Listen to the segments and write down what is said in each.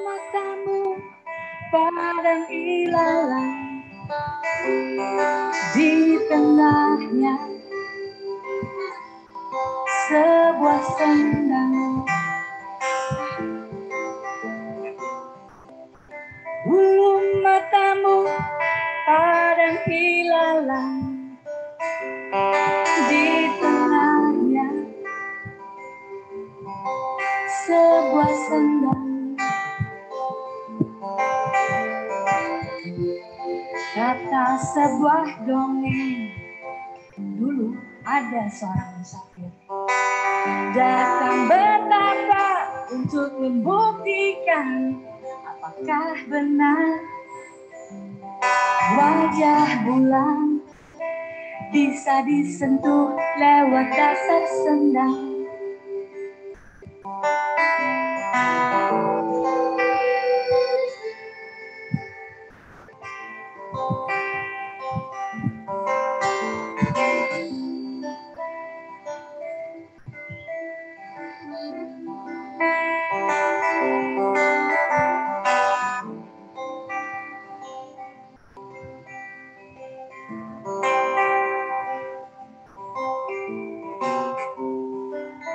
Matamu padang ilalang, di tengahnya sebuah sendang. Bulu matamu padang ilalang, di tengahnya sebuah sendang. Kata sebuah dongeng, dulu ada seorang musafir datang betapa untuk membuktikan apakah benar wajah bulan bisa disentuh lewat dasar sendang.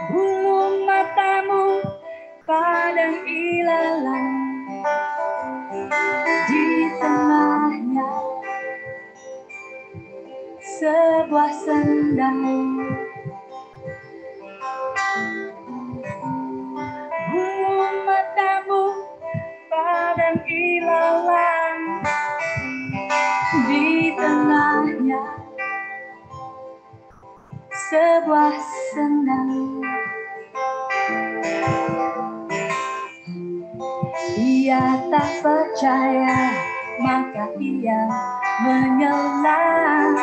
Bulu matamu padang ilalang, di tengahnya sebuah sendang. Bulu matamu padang ilalang, di tengahnya sebuah sendang. Ia tak percaya, maka ia menyelam.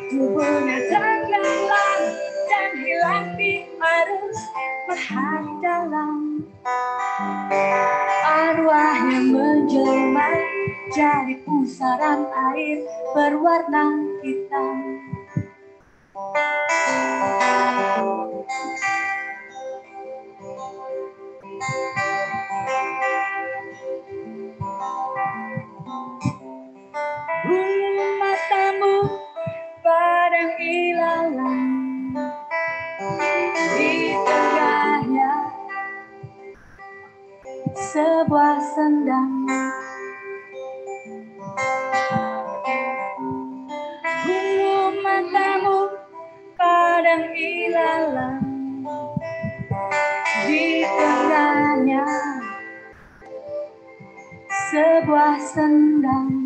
Tubuhnya tenggelam dan hilang di arus bahari dalam. Arwahnya menjelma jadi pusaran air berwarna hitam. Bulu matamu padang ilalang, di tengahnya sebuah sendang. Bulu matamu padang ilalang, di tengahnya sebuah sendang.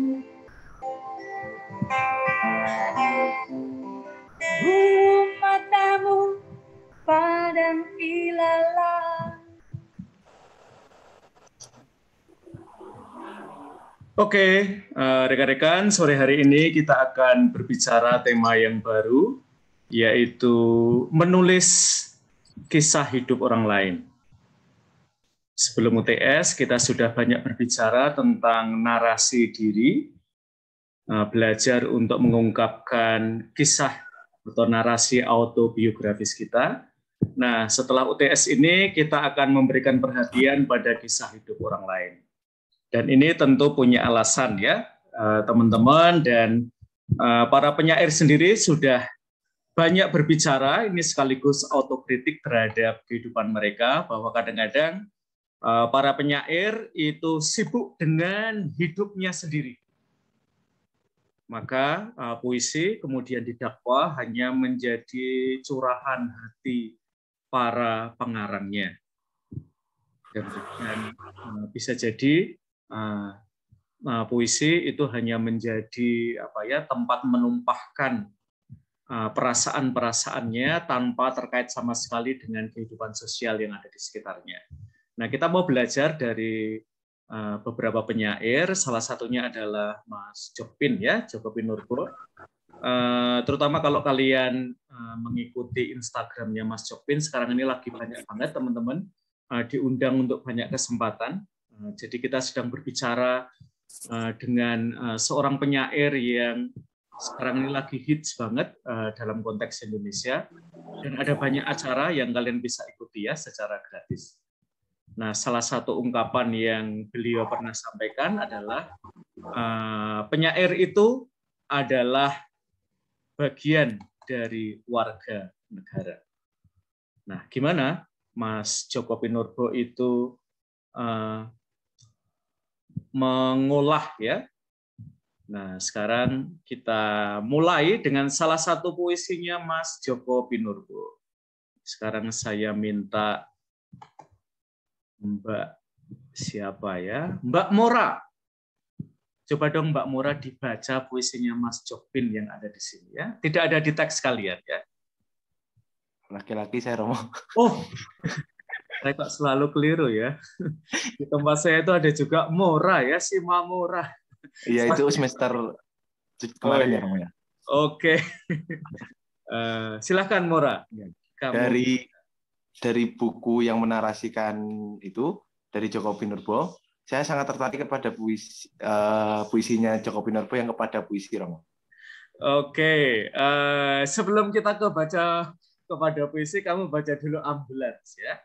Bulu matamu padang ilalang. Oke, rekan-rekan, sore hari ini kita akan berbicara tema yang baru, yaitu menulis kisah hidup orang lain. Sebelum UTS, kita sudah banyak berbicara tentang narasi diri, belajar untuk mengungkapkan kisah atau narasi autobiografis kita. Nah, setelah UTS ini, kita akan memberikan perhatian pada kisah hidup orang lain. Dan ini tentu punya alasan ya, teman-teman dan para penyair sendiri sudah banyak berbicara, ini sekaligus autokritik terhadap kehidupan mereka, bahwa kadang-kadang para penyair itu sibuk dengan hidupnya sendiri. Maka puisi kemudian didakwa hanya menjadi curahan hati para pengarangnya. Dan bisa jadi puisi itu hanya menjadi tempat menumpahkan perasaan-perasaannya tanpa terkait sama sekali dengan kehidupan sosial yang ada di sekitarnya. Nah, kita mau belajar dari beberapa penyair, salah satunya adalah Mas Jokpin ya, Joko Pinurbo. Terutama kalau kalian mengikuti Instagramnya Mas Jokpin, sekarang ini lagi banyak banget teman-teman diundang untuk banyak kesempatan. Jadi kita sedang berbicara dengan seorang penyair yang sekarang ini lagi hits banget dalam konteks Indonesia, dan ada banyak acara yang kalian bisa ikuti ya secara gratis. Nah, salah satu ungkapan yang beliau pernah sampaikan adalah penyair itu adalah bagian dari warga negara. Nah, gimana Mas Joko Pinurbo itu mengolah ya? Nah, sekarang kita mulai dengan salah satu puisinya Mas Joko Pinurbo. Sekarang saya minta Mbak siapa ya? Mbak Mora. Coba dong Mbak Mora dibaca puisinya Mas Jokpin yang ada di sini ya. Tidak ada di teks kalian ya. Laki-laki saya Romo. Oh, saya kok selalu keliru ya. Di tempat saya itu ada juga Mora ya, si Mora. Iya, itu semester kemarin ya Romo ya. Oke. Silakan Mora. Kamu... Dari buku yang menarasikan itu dari Joko Pinurbo, saya sangat tertarik kepada puisinya Joko Pinurbo yang kepada puisi Romo. Oke, sebelum kita kepada puisi, kamu baca dulu Ambulans ya.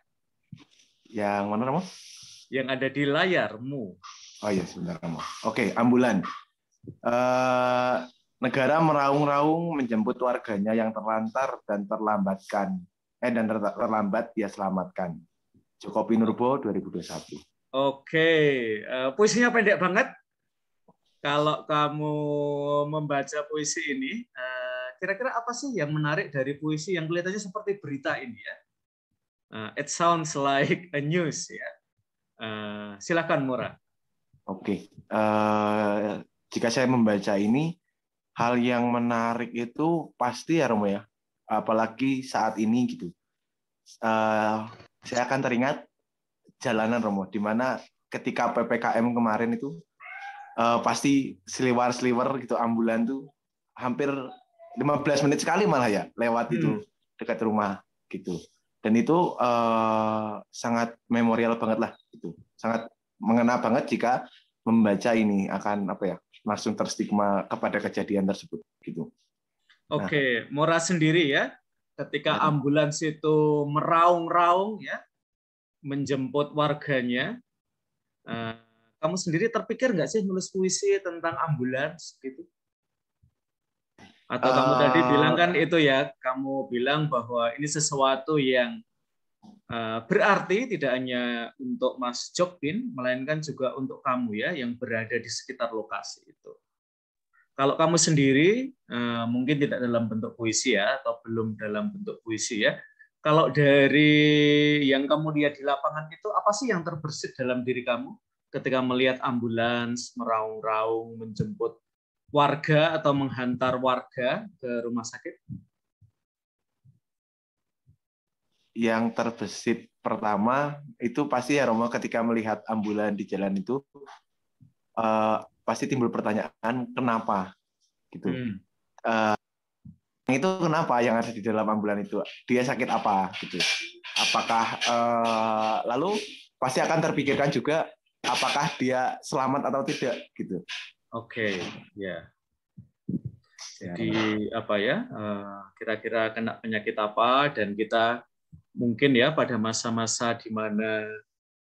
Yang mana Romo? Yang ada di layarmu. Oh iya, sebentar Romo. Oke, Ambulans. Negara meraung-raung menjemput warganya yang terlantar dan terlambat dia selamatkan. Joko Pinurbo 2021. Oke, puisinya pendek banget. Kalau kamu membaca puisi ini, kira-kira apa sih yang menarik dari puisi yang kelihatannya seperti berita ini ya? It sounds like a news ya. Silakan Mora. Oke, jika saya membaca ini, hal yang menarik itu pasti ya Romo ya. Apalagi saat ini gitu. Saya akan teringat jalanan Romo, di mana ketika PPKM kemarin itu pasti seliwer-seliwer gitu ambulan tuh hampir 15 menit sekali malah ya lewat itu dekat rumah gitu. Dan itu sangat memorial banget lah gitu. Sangat mengena banget jika membaca ini akan apa ya? Langsung terstigma kepada kejadian tersebut gitu. Oke, Mora sendiri ya, ketika ambulans itu meraung-raung ya, menjemput warganya, kamu sendiri terpikir nggak sih nulis puisi tentang ambulans gitu? Atau kamu tadi bilang kan itu ya, kamu bilang bahwa ini sesuatu yang berarti tidak hanya untuk Mas Jokpin, melainkan juga untuk kamu ya, yang berada di sekitar lokasi itu. Kalau kamu sendiri mungkin tidak dalam bentuk puisi ya, atau belum dalam bentuk puisi ya. Kalau dari yang kamu lihat di lapangan itu, apa sih yang terbersit dalam diri kamu ketika melihat ambulans meraung-raung menjemput warga atau menghantar warga ke rumah sakit? Yang terbersit pertama itu pasti ya Romo, ketika melihat ambulan di jalan itu pasti timbul pertanyaan kenapa gitu. Itu kenapa yang ada di dalam ambulan itu, dia sakit apa gitu. Apakah lalu pasti akan terpikirkan juga apakah dia selamat atau tidak gitu. Oke, ya. Jadi apa ya? Kira-kira kena penyakit apa, dan kita mungkin ya pada masa-masa di mana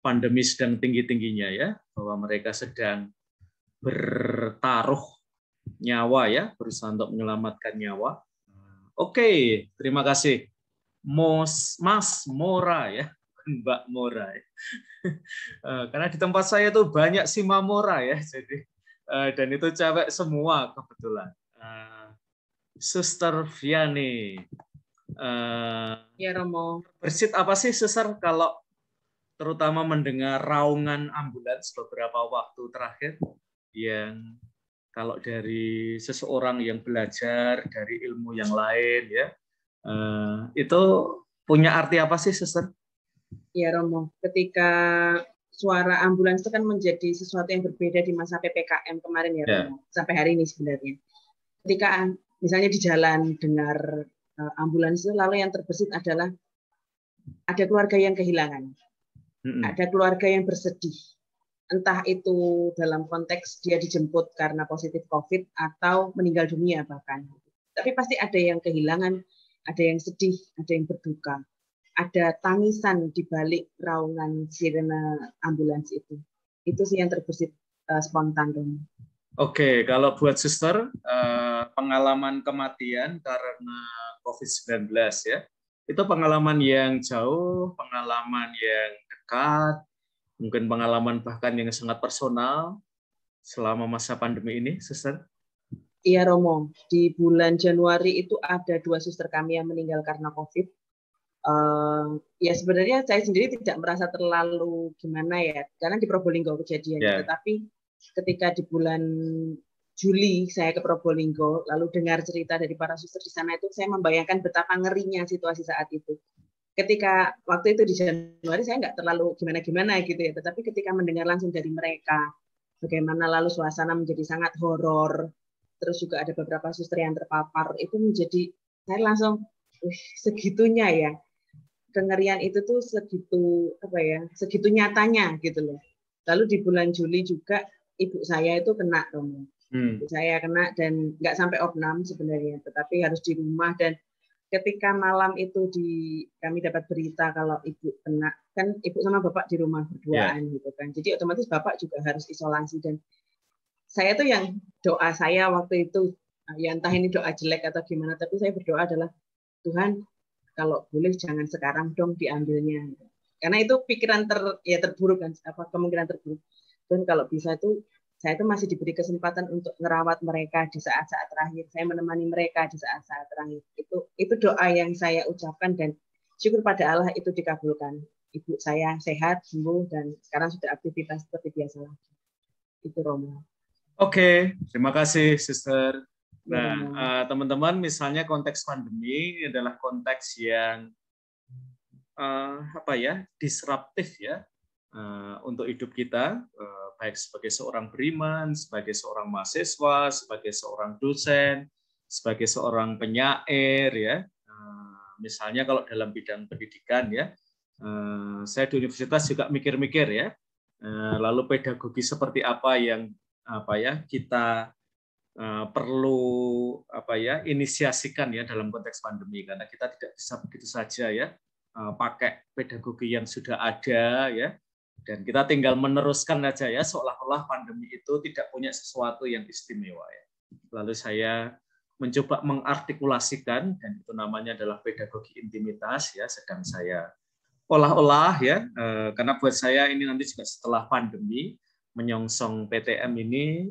pandemi sedang tinggi-tingginya ya, bahwa mereka sedang bertaruh nyawa ya, berusaha untuk menyelamatkan nyawa. Oke, terima kasih Mas Mora ya, Mbak Mora ya. Karena di tempat saya tuh banyak si Mora ya, jadi dan itu cewek semua kebetulan. Suster Viani, ya Romo. Bersit apa sih Suster kalau terutama mendengar raungan ambulans beberapa waktu terakhir, yang kalau dari seseorang yang belajar dari ilmu yang lain ya, itu punya arti apa sih Suster? Ya Romo, ketika suara ambulans itu kan menjadi sesuatu yang berbeda di masa PPKM kemarin ya Romo, sampai hari ini sebenarnya. Ketika misalnya di jalan dengar ambulans itu, lalu yang terbesit adalah ada keluarga yang kehilangan, ada keluarga yang bersedih, entah itu dalam konteks dia dijemput karena positif COVID atau meninggal dunia bahkan. Tapi pasti ada yang kehilangan, ada yang sedih, ada yang berduka. Ada tangisan di balik raungan sirene ambulans itu. Itu sih yang terbesit spontan. Oke, kalau buat suster, pengalaman kematian karena COVID-19 ya, itu pengalaman yang jauh, pengalaman yang dekat, mungkin pengalaman bahkan yang sangat personal selama masa pandemi ini, suster? Iya Romo, di bulan Januari itu ada 2 suster kami yang meninggal karena COVID. Ya sebenarnya saya sendiri tidak merasa terlalu gimana ya, karena di Probolinggo kejadiannya. Tetapi ketika di bulan Juli saya ke Probolinggo, lalu dengar cerita dari para suster di sana itu, saya membayangkan betapa ngerinya situasi saat itu. Ketika waktu itu di Januari saya nggak terlalu gimana-gimana gitu ya, tetapi ketika mendengar langsung dari mereka, bagaimana lalu suasana menjadi sangat horor, terus juga ada beberapa suster yang terpapar, itu menjadi saya langsung, segitunya ya. Kengerian itu tuh segitu segitu nyatanya gitu loh. Lalu di bulan Juli juga ibu saya itu kena Romo. Ibu saya kena dan nggak sampai opnam sebenarnya, tetapi harus di rumah. Dan ketika malam itu kami dapat berita kalau ibu kena, kan ibu sama bapak di rumah berduaan gitu kan. Jadi otomatis bapak juga harus isolasi. Dan saya tuh yang doa saya waktu itu, ya entah ini doa jelek atau gimana, tapi saya berdoa adalah Tuhan, kalau boleh jangan sekarang dong diambilnya, karena itu pikiran terburuk kan, kemungkinan terburuk. Dan kalau bisa itu saya itu masih diberi kesempatan untuk merawat mereka di saat-saat terakhir, saya menemani mereka di saat-saat terakhir. Itu doa yang saya ucapkan dan syukur pada Allah itu dikabulkan. Ibu saya sehat, sembuh, dan sekarang sudah aktivitas seperti biasa lagi. Itu Romo. Oke, terima kasih Sister. Nah, teman-teman, misalnya konteks pandemi adalah konteks yang disruptif ya untuk hidup kita, baik sebagai seorang beriman, sebagai seorang mahasiswa, sebagai seorang dosen, sebagai seorang penyair ya. Misalnya kalau dalam bidang pendidikan ya, saya di universitas juga mikir-mikir ya, lalu pedagogi seperti apa yang kita perlu inisiasikan ya dalam konteks pandemi, karena kita tidak bisa begitu saja ya pakai pedagogi yang sudah ada ya, dan kita tinggal meneruskan aja ya seolah-olah pandemi itu tidak punya sesuatu yang istimewa ya. Lalu saya mencoba mengartikulasikan, dan itu namanya adalah pedagogi intimitas ya, sedang saya olah-olah ya, karena buat saya ini nanti juga setelah pandemi menyongsong PTM ini,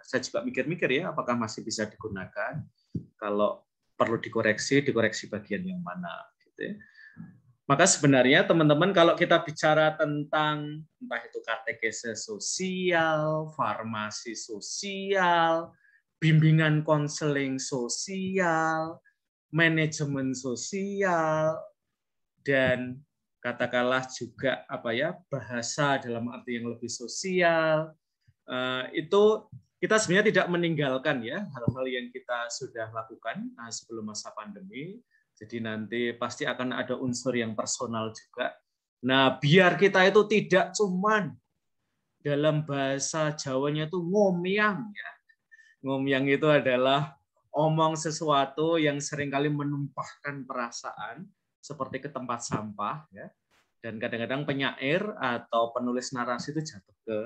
saya juga mikir-mikir ya, apakah masih bisa digunakan, kalau perlu dikoreksi bagian yang mana gitu ya. Maka sebenarnya teman-teman, kalau kita bicara tentang entah itu katekese sosial, farmasi sosial, bimbingan konseling sosial, manajemen sosial, dan katakanlah juga bahasa dalam arti yang lebih sosial, itu kita sebenarnya tidak meninggalkan ya hal-hal yang kita sudah lakukan sebelum masa pandemi. Jadi nanti pasti akan ada unsur yang personal juga. Nah, biar kita itu tidak cuman dalam bahasa Jawanya itu ngomyang ya. Ngomyang itu adalah omong sesuatu yang seringkali menumpahkan perasaan seperti ke tempat sampah ya. Dan kadang-kadang penyair atau penulis narasi itu jatuh ke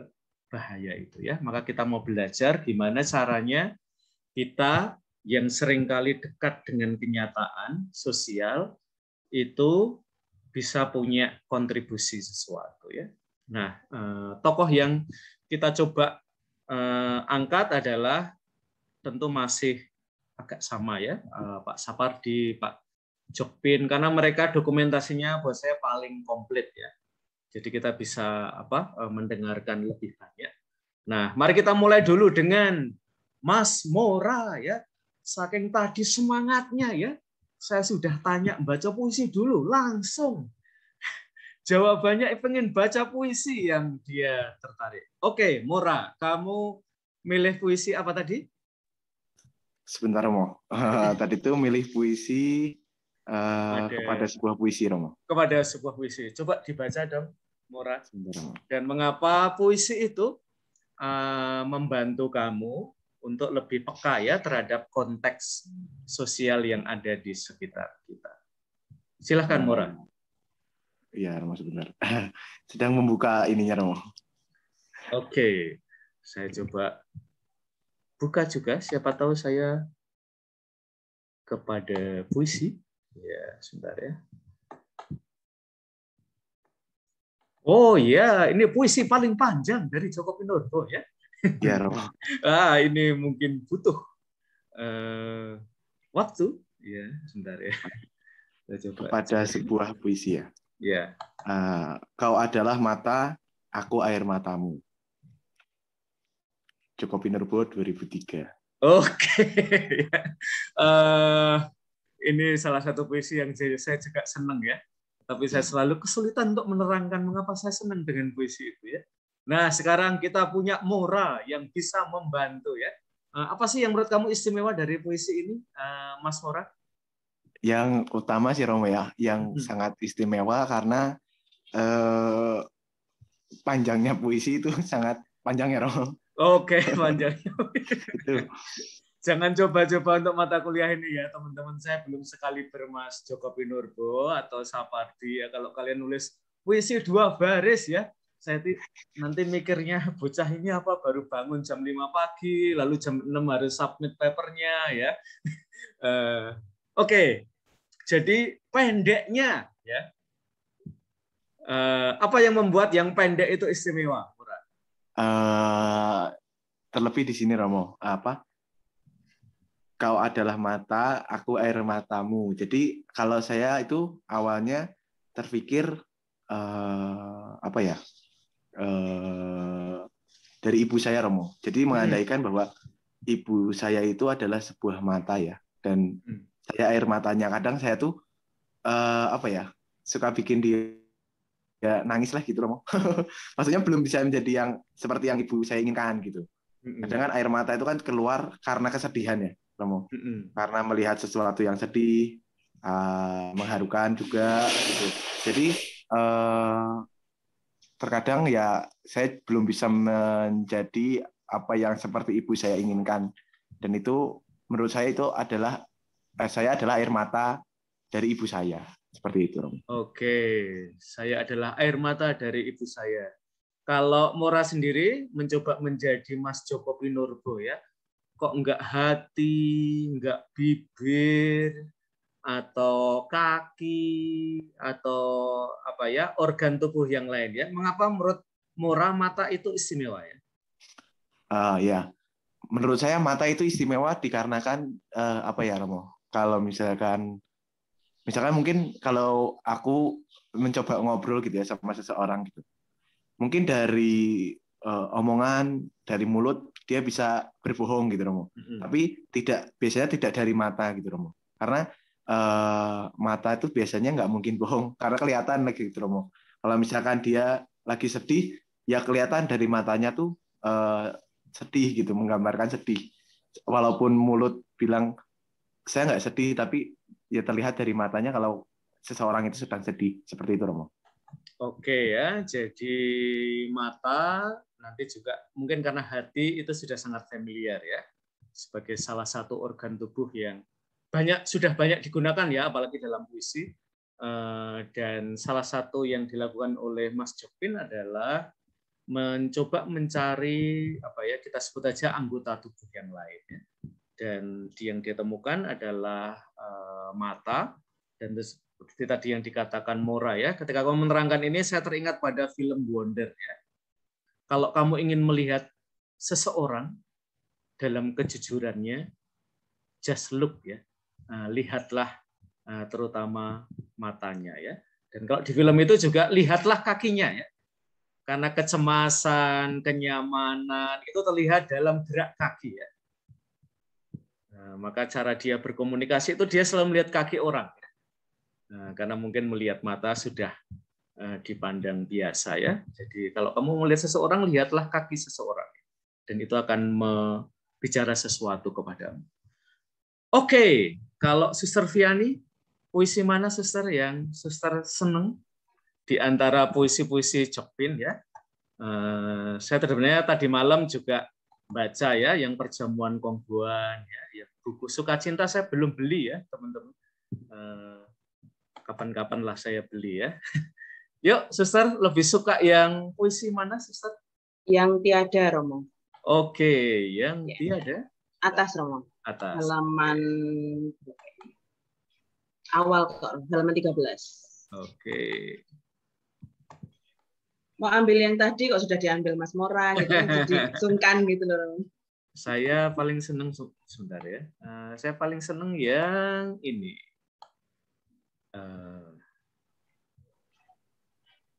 bahaya itu ya. Maka kita mau belajar gimana caranya kita yang seringkali dekat dengan kenyataan sosial itu bisa punya kontribusi sesuatu ya. Nah, tokoh yang kita coba angkat adalah tentu masih agak sama ya, Pak Sapardi, Pak Jokpin, karena mereka dokumentasinya buat saya paling komplit ya. Jadi kita bisa mendengarkan lebih banyak. Nah, mari kita mulai dulu dengan Mas Mora ya. Saking tadi semangatnya ya, saya sudah tanya baca puisi dulu langsung. jawabannya pengen baca puisi yang dia tertarik. Oke, Mora, kamu milih puisi apa tadi? Sebentar, Romo. Tadi itu milih puisi kepada sebuah puisi, Romo. Kepada sebuah puisi. Coba dibaca dong, Mora. Sebentar, Romo. Dan mengapa puisi itu membantu kamu untuk lebih peka ya terhadap konteks sosial yang ada di sekitar kita. Silahkan, Mora. Iya, Romo, sebentar. Sedang membuka ininya, Romo. Oke, saya coba buka juga, siapa tahu saya kepada puisi. Ya, sebentar ya. Oh ya, ini puisi paling panjang dari Joko Pinurbo ya. Ya, Romo. Ini mungkin butuh waktu. Ya, sebentar ya. Saya coba Kepada sebuah puisi ya. Ya. Kau adalah mata, aku air matamu. Joko Pinurbo 2003. Oke. Ini salah satu puisi yang saya juga senang ya. Tapi saya selalu kesulitan untuk menerangkan mengapa saya senang dengan puisi itu ya. Nah, sekarang kita punya Mora yang bisa membantu ya. Apa sih yang menurut kamu istimewa dari puisi ini, Mas Mora? Yang utama sih, Romo ya, yang sangat istimewa karena panjangnya puisi itu sangat panjang ya, Romo. Oke, panjangnya. Itu. Jangan coba-coba untuk mata kuliah ini ya, teman-teman. Saya belum sekali bermas Joko Pinurbo atau Sapardi ya. Kalau kalian nulis puisi 2 baris ya, saya nanti mikirnya bocah ini apa baru bangun jam 5 pagi, lalu jam 6 harus submit papernya ya. Oke. Jadi pendeknya ya. Apa yang membuat yang pendek itu istimewa? Terlebih di sini, Romo. Kau adalah mata, aku air matamu. Jadi kalau saya itu awalnya terpikir dari ibu saya, Romo. Jadi mengandaikan bahwa ibu saya itu adalah sebuah mata ya, dan saya air matanya. Kadang saya tuh suka bikin dia nangis lah gitu, Romo. Maksudnya belum bisa menjadi yang seperti yang ibu saya inginkan gitu. Kadang kan air mata itu kan keluar karena kesedihan ya, Romo. Karena melihat sesuatu yang sedih, mengharukan juga gitu. Jadi terkadang ya saya belum bisa menjadi apa yang seperti ibu saya inginkan. Dan itu menurut saya itu adalah saya adalah air mata dari ibu saya. Seperti itu, Romo. Oke, saya adalah air mata dari ibu saya. Kalau Mora sendiri mencoba menjadi Mas Joko Pinurbo ya, kok enggak hati, enggak bibir, atau kaki, atau apa ya, organ tubuh yang lain ya? Mengapa menurut Mora mata itu istimewa ya? Ya, menurut saya mata itu istimewa dikarenakan Romo? Kalau misalkan mungkin kalau aku mencoba ngobrol gitu ya sama seseorang gitu, mungkin dari omongan, dari mulut dia bisa berbohong gitu, Romo. Tapi biasanya tidak dari mata gitu, Romo. Karena mata itu biasanya nggak mungkin bohong karena kelihatan lagi gitu, Romo. Kalau misalkan dia lagi sedih, ya kelihatan dari matanya tuh sedih gitu, menggambarkan sedih. Walaupun mulut bilang saya nggak sedih, tapi ya terlihat dari matanya kalau seseorang itu sedang sedih. Seperti itu, Romo. Oke ya, jadi mata nanti juga mungkin karena hati itu sudah sangat familiar ya, sebagai salah satu organ tubuh yang sudah banyak digunakan ya, apalagi dalam puisi. Dan salah satu yang dilakukan oleh Mas Jokpin adalah mencoba mencari kita sebut aja anggota tubuh yang lain ya. Dan yang dia temukan adalah mata, dan seperti tadi yang dikatakan Mora ya, ketika kamu menerangkan ini saya teringat pada film Wonder ya. Kalau kamu ingin melihat seseorang dalam kejujurannya, just look ya, lihatlah terutama matanya ya. Dan kalau di film itu juga lihatlah kakinya ya, karena kecemasan, kenyamanan itu terlihat dalam gerak kaki ya. Maka cara dia berkomunikasi itu dia selalu melihat kaki orang. Karena mungkin melihat mata sudah dipandang biasa ya. Jadi kalau kamu melihat seseorang, lihatlah kaki seseorang. Dan itu akan bicara sesuatu kepadamu. Oke, kalau Suster Viani, puisi mana Suster yang Suster seneng di antara puisi-puisi Jokpin ya? Saya sebenarnya tadi malam juga baca ya, yang Perjamuan Kongguan ya, buku Sukacinta saya belum beli ya teman-teman. Kapan-kapan lah saya beli ya. Yuk, Suster, lebih suka yang puisi mana, Suster? Yang Tiada, Romo. Oke, yang Tiada. Atas, Romo. Atas. Halaman awal, halaman 13. Oke. Mau ambil yang tadi kok sudah diambil Mas Mora, gitu kan, jadi sungkan gitu loh. Saya paling seneng, sebentar ya. Saya paling seneng yang ini.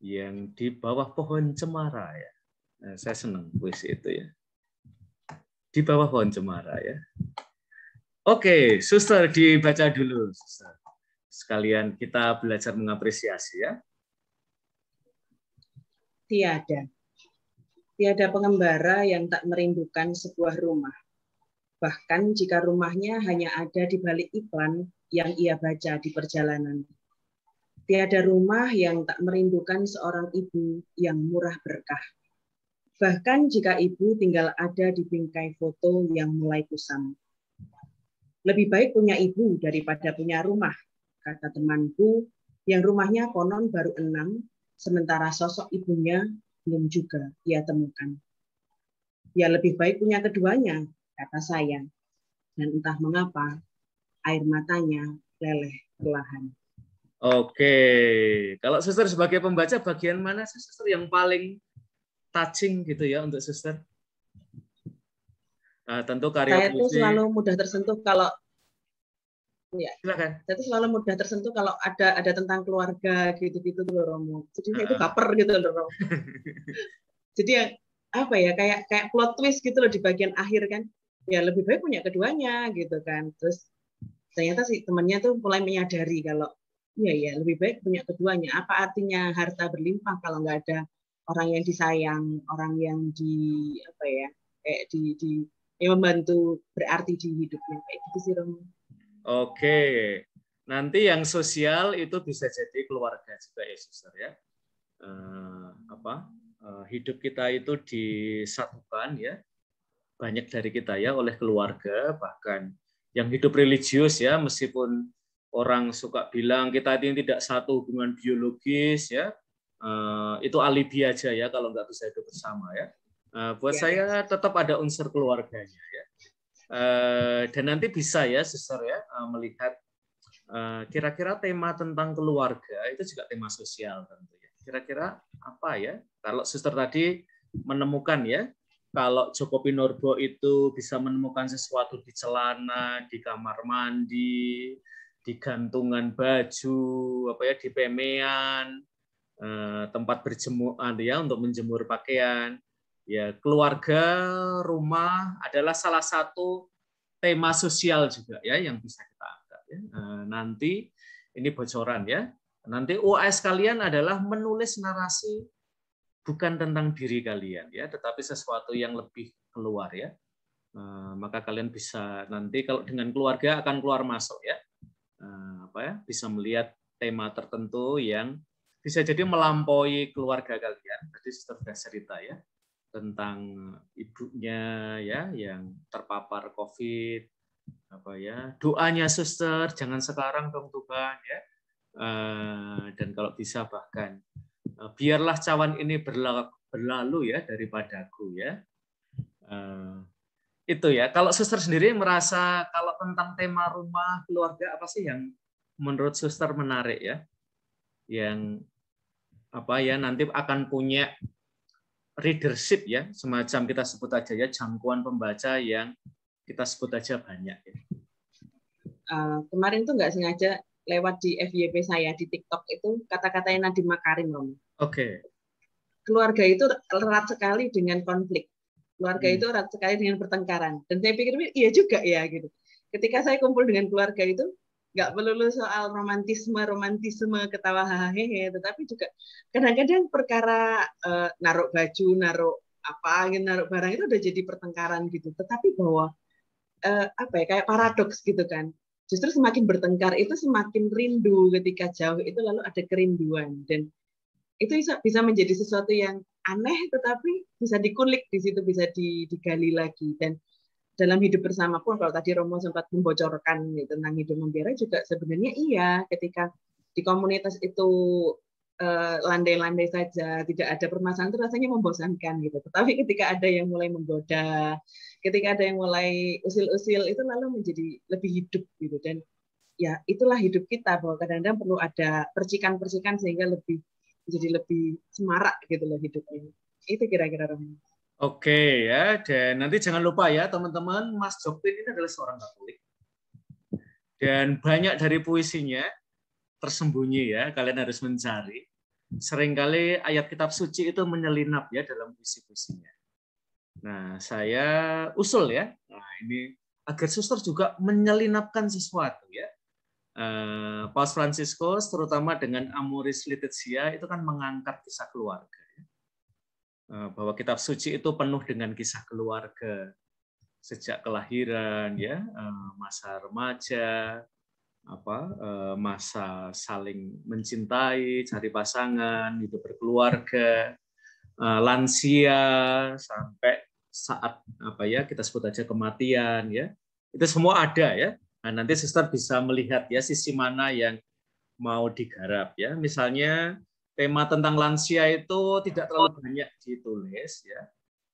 Yang di bawah pohon cemara ya. Saya senang puisi itu ya. Di bawah pohon cemara ya. Oke, Suster dibaca dulu, Suster. Sekalian kita belajar mengapresiasi ya. Tiada. Tiada pengembara yang tak merindukan sebuah rumah. Bahkan jika rumahnya hanya ada di balik iklan yang ia baca di perjalanan. Tiada rumah yang tak merindukan seorang ibu yang murah berkah. Bahkan jika ibu tinggal ada di bingkai foto yang mulai kusam. Lebih baik punya ibu daripada punya rumah, kata temanku yang rumahnya konon baru 6, sementara sosok ibunya belum juga ia temukan. Ya lebih baik punya keduanya, kata saya. Dan entah mengapa, air matanya leleh perlahan. Oke, kalau Suster sebagai pembaca, bagian mana sih Suster yang paling touching gitu ya untuk Suster? Tentu karya saya tuh selalu mudah tersentuh kalau ya, silakan. Saya tuh selalu mudah tersentuh kalau ada tentang keluarga gitu-gitu tuh Romo. Jadi saya itu baper gitu loh Romo. Jadi yang apa ya kayak plot twist gitu loh di bagian akhir kan. Ya lebih baik punya keduanya gitu kan. Terus ternyata si temannya tuh mulai menyadari kalau iya lebih baik punya keduanya. Apa artinya harta berlimpah kalau nggak ada orang yang disayang, orang yang kayak yang membantu berarti di hidupnya kayak gitu sih Romo. Oke, nanti yang sosial itu bisa jadi keluarga juga ya Suster ya. Hidup kita itu disatukan ya, banyak dari kita ya oleh keluarga, bahkan yang hidup religius ya, meskipun orang suka bilang kita ini tidak satu hubungan biologis ya, itu alibi aja ya kalau nggak bisa hidup bersama ya. Buat saya tetap ada unsur keluarganya ya. Dan nanti bisa ya Suster ya melihat kira-kira tema tentang keluarga itu juga tema sosial tentunya. Kira-kira apa ya? Kalau Suster tadi menemukan ya, kalau Joko Pinurbo itu bisa menemukan sesuatu di celana, di kamar mandi, di gantungan baju, di pemean, tempat berjemur ya untuk menjemur pakaian. Ya, keluarga, rumah adalah salah satu tema sosial juga ya yang bisa kita angkat ya. Nanti ini bocoran ya. Nanti UAS kalian adalah menulis narasi bukan tentang diri kalian ya, tetapi sesuatu yang lebih keluar ya. Maka kalian bisa nanti kalau dengan keluarga akan keluar masuk ya. Bisa melihat tema tertentu yang bisa jadi melampaui keluarga kalian. Jadi Suster cerita ya tentang ibunya ya yang terpapar COVID, doanya Suster jangan sekarang dong Tuhan ya, dan kalau bisa bahkan biarlah cawan ini berlalu ya daripadaku ya. Itu ya. Kalau Suster sendiri merasa kalau tentang tema rumah keluarga apa sih yang menurut Suster menarik ya, yang nanti akan punya readership ya, semacam kita sebut aja ya jangkauan pembaca yang kita sebut aja banyak ya. Kemarin tuh nggak sengaja lewat di FYP saya di TikTok itu kata-katanya Nadiem Makarim Om. Oke. Keluarga itu erat sekali dengan konflik. Keluarga itu erat sekali dengan pertengkaran. Dan saya pikir iya juga ya gitu. Ketika saya kumpul dengan keluarga itu nggak melulu soal romantisme, ketawa hahaha, tetapi juga kadang-kadang perkara naruh baju, naruh apa, naruh barang itu udah jadi pertengkaran gitu. Tetapi bahwa apa ya, kayak paradoks gitu kan. Justru semakin bertengkar itu semakin rindu, ketika jauh itu lalu ada kerinduan, dan itu bisa menjadi sesuatu yang aneh tetapi bisa dikulik di situ, bisa digali lagi. Dan dalam hidup bersama pun, kalau tadi Romo sempat membocorkan gitu, tentang hidup membiara juga sebenarnya iya, ketika di komunitas itu landai-landai saja, tidak ada permasalahan, itu rasanya membosankan gitu. Tetapi ketika ada yang mulai menggoda, ketika ada yang mulai usil-usil, itu lalu menjadi lebih hidup gitu. Dan ya itulah hidup kita, bahwa kadang-kadang perlu ada percikan-percikan sehingga jadi lebih semarak gitu loh hidupnya. Itu kira-kira Romo. Oke ya, dan nanti jangan lupa ya teman-teman, Mas Jokpin ini adalah seorang Katolik. Dan banyak dari puisinya tersembunyi ya, kalian harus mencari. Seringkali ayat kitab suci itu menyelinap ya dalam puisi-puisinya. Nah, saya usul ya, nah ini agar suster juga menyelinapkan sesuatu ya. Paus Fransiskus terutama dengan Amoris Laetitia itu kan mengangkat kisah keluarga. Bahwa kitab suci itu penuh dengan kisah keluarga sejak kelahiran ya, masa remaja, masa saling mencintai, cari pasangan, hidup berkeluarga, lansia sampai saat kita sebut aja kematian ya. Itu semua ada ya. Nah, nanti suster bisa melihat ya sisi mana yang mau digarap ya. Misalnya tema tentang lansia itu tidak terlalu banyak ditulis ya.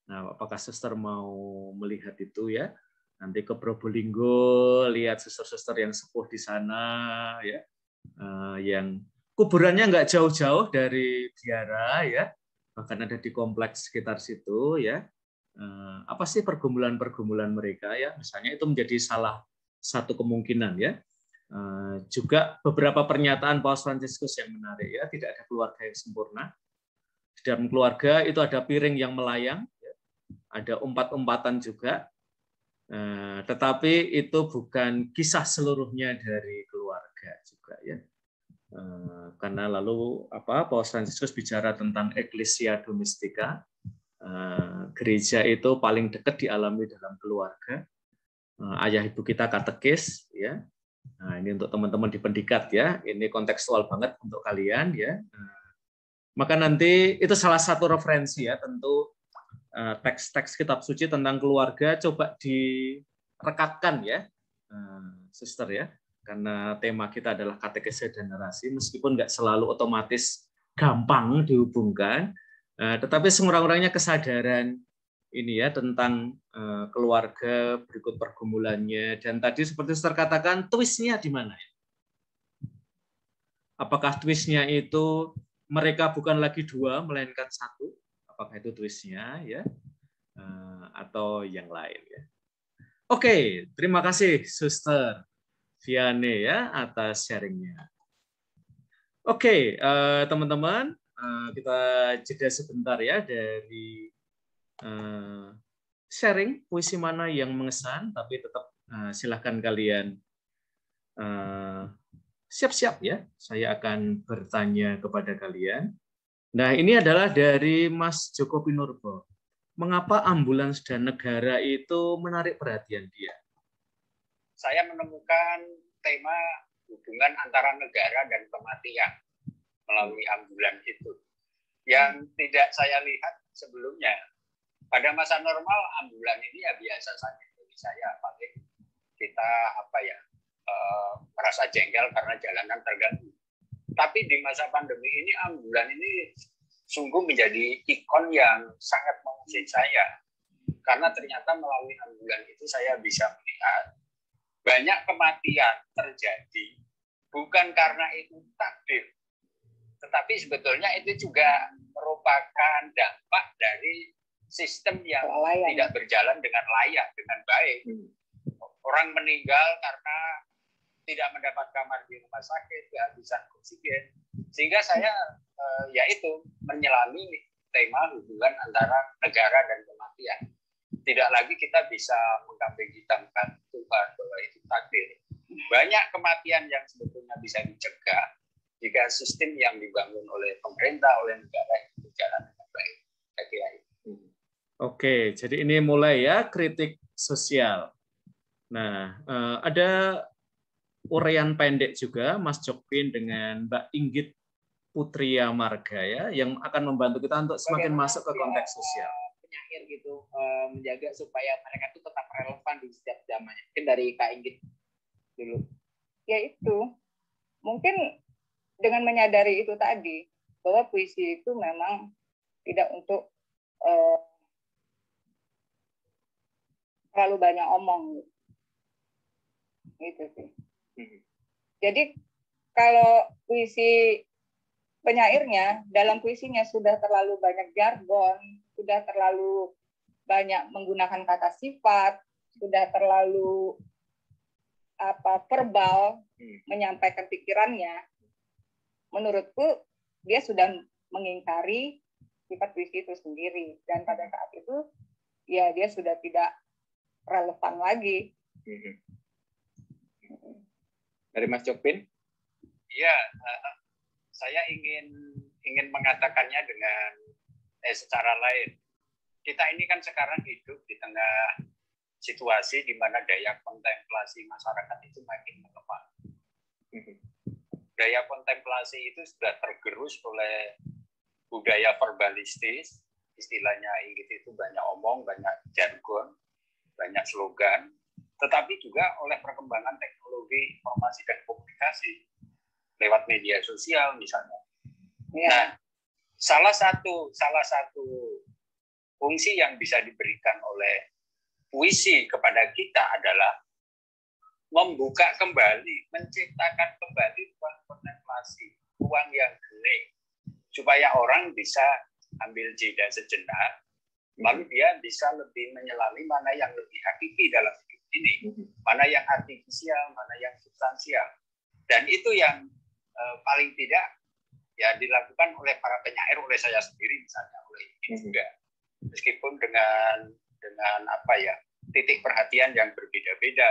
Nah, apakah suster mau melihat itu ya? Nanti ke Probolinggo, lihat suster-suster yang sepuh di sana ya. Yang kuburannya nggak jauh-jauh dari biara ya. Bahkan ada di kompleks sekitar situ ya. Apa sih pergumulan-pergumulan mereka ya? Misalnya itu menjadi salah satu kemungkinan ya. Juga beberapa pernyataan Paus Fransiskus yang menarik ya, tidak ada keluarga yang sempurna. Di dalam keluarga itu ada piring yang melayang, ya. Ada umpat-umpatan juga, tetapi itu bukan kisah seluruhnya dari keluarga juga ya. Karena lalu Paus Fransiskus bicara tentang Ecclesia Domestica, gereja itu paling dekat dialami dalam keluarga. Ayah ibu kita katekis ya. Nah, ini untuk teman-teman di pendikat ya. Ini kontekstual banget untuk kalian ya. Maka nanti itu salah satu referensi ya, tentu teks-teks kitab suci tentang keluarga coba direkatkan ya, suster ya. Karena tema kita adalah katekese generasi, meskipun nggak selalu otomatis gampang dihubungkan, tetapi sekurang-kurangnya kesadaran ini ya tentang keluarga, berikut pergumulannya, dan tadi seperti suster katakan, twistnya di mana ya? Apakah twistnya itu mereka bukan lagi dua, melainkan satu? Apakah itu twistnya ya? Atau yang lain ya? Oke, terima kasih Suster Viane ya atas sharingnya. Oke, teman-teman, kita jeda sebentar ya dari sharing puisi mana yang mengesan, tapi tetap silahkan kalian siap-siap ya. Saya akan bertanya kepada kalian. Nah, ini adalah dari Mas Joko Pinurbo. Mengapa ambulans dan negara itu menarik perhatian dia? Saya menemukan tema hubungan antara negara dan kematian melalui ambulans itu yang tidak saya lihat sebelumnya. Pada masa normal ambulan ini ya biasa saja bagi saya, paling kita merasa jengkel karena jalanan terganggu. Tapi di masa pandemi ini ambulan ini sungguh menjadi ikon yang sangat mengusik saya, karena ternyata melalui ambulan itu saya bisa melihat banyak kematian terjadi bukan karena itu takdir, tetapi sebetulnya itu juga merupakan dampak dari sistem yang tidak berjalan dengan layak, dengan baik. Orang meninggal karena tidak mendapat kamar di rumah sakit, kehabisan oksigen. Sehingga saya menyelami tema hubungan antara negara dan kematian. Tidak lagi kita bisa mengkambing hitamkan Tuhan bahwa itu takdir, banyak kematian yang sebetulnya bisa dicegah jika sistem yang dibangun oleh pemerintah, oleh negara itu berjalan dengan baik. Saya kira itu. Oke, jadi ini mulai ya kritik sosial. Nah, ada uraian pendek juga Mas Jokpin dengan Mbak Inggit Putria Marga ya, yang akan membantu kita untuk semakin masuk ke konteks sosial. Penyair gitu, menjaga supaya mereka itu tetap relevan di setiap zamannya. Mungkin dari Kak Inggit dulu. Ya itu, mungkin dengan menyadari itu tadi, bahwa puisi itu memang tidak untuk terlalu banyak omong. Gitu sih. Jadi kalau puisi penyairnya, dalam puisinya sudah terlalu banyak jargon, sudah terlalu banyak menggunakan kata sifat, sudah terlalu verbal menyampaikan pikirannya, menurutku dia sudah mengingkari sifat puisi itu sendiri, dan pada saat itu ya dia sudah tidak relevan lagi. Dari Mas Jokpin? Iya, saya ingin mengatakannya dengan secara lain. Kita ini kan sekarang hidup di tengah situasi di mana daya kontemplasi masyarakat itu makin melemah. Daya kontemplasi itu sudah tergerus oleh budaya verbalistis, istilahnya Inggit itu banyak omong, banyak jargon, banyak slogan, tetapi juga oleh perkembangan teknologi informasi dan komunikasi lewat media sosial misalnya. Ya. Nah, salah satu fungsi yang bisa diberikan oleh puisi kepada kita adalah membuka kembali, menciptakan kembali ruang kontemplasi, ruang yang hening, supaya orang bisa ambil jeda sejenak, lalu dia bisa lebih menyelami mana yang lebih hakiki dalam hidup ini, mana yang artifisial, mana yang substansial. Dan itu yang paling tidak ya dilakukan oleh para penyair, oleh saya sendiri misalnya, oleh ini juga. Meskipun dengan titik perhatian yang berbeda-beda.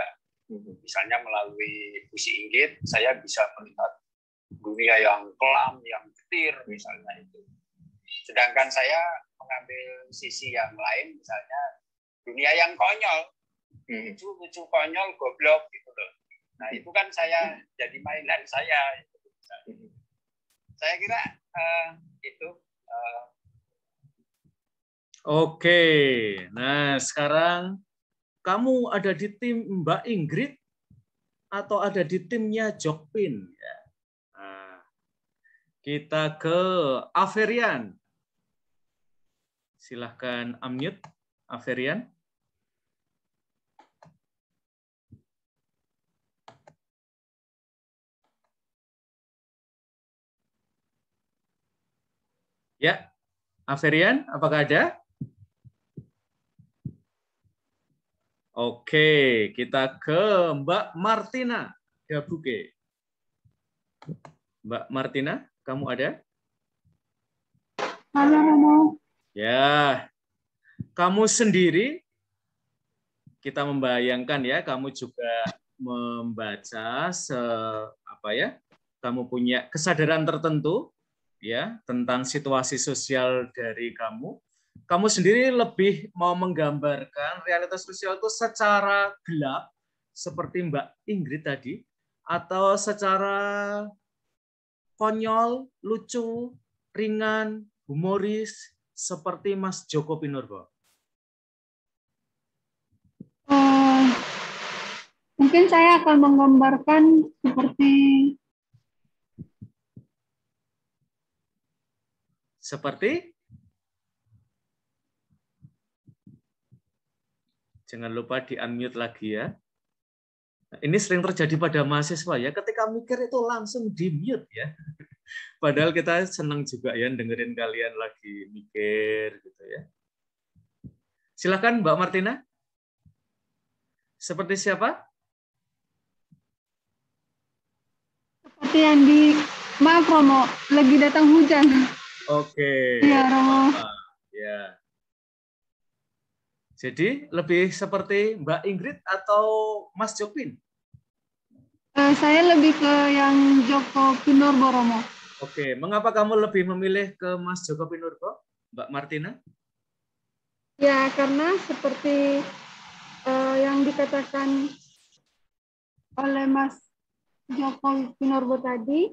Misalnya melalui puisi Inggit, saya bisa melihat dunia yang kelam, yang getir, misalnya itu. Sedangkan saya mengambil sisi yang lain, misalnya dunia yang konyol, lucu konyol, goblok gitu loh. Nah itu kan saya jadi mainan saya. Saya kira itu. Oke, nah sekarang kamu ada di tim Mbak Inggit atau ada di timnya Jokpin? Ya. Nah, kita ke Averian. Silahkan unmute, Averian. Ya, Averian, apakah ada? Oke, kita ke Mbak Martina Dabuke. Mbak Martina, kamu ada? Halo, Romo. Ya, kamu sendiri, kita membayangkan ya, kamu juga membaca kamu punya kesadaran tertentu ya tentang situasi sosial dari kamu. Kamu sendiri lebih mau menggambarkan realitas sosial itu secara gelap, seperti Mbak Inggit tadi, atau secara konyol, lucu, ringan, humoris, seperti Mas Joko Pinurbo? Mungkin saya akan menggambarkan seperti jangan lupa di-unmute lagi ya. Nah, ini sering terjadi pada mahasiswa ya, ketika mikir itu langsung di-mute ya. Padahal kita senang juga ya dengerin kalian lagi mikir gitu ya. Silakan Mbak Martina. Seperti siapa? seperti yang maaf Romo, lagi datang hujan. Oke. Iya Romo. Ya. Jadi lebih seperti Mbak Inggit atau Mas Jokpin? Saya lebih ke yang Joko Pinurbo, Romo. Oke, mengapa kamu lebih memilih ke Mas Joko Pinurbo, Mbak Martina? Ya, karena seperti yang dikatakan oleh Mas Joko Pinurbo tadi,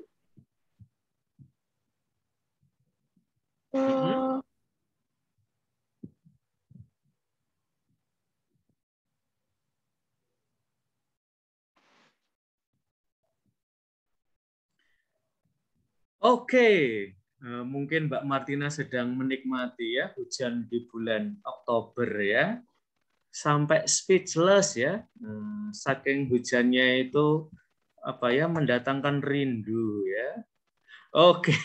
Oke, mungkin Mbak Martina sedang menikmati ya hujan di bulan Oktober ya, sampai speechless ya, saking hujannya itu apa ya mendatangkan rindu ya. Oke,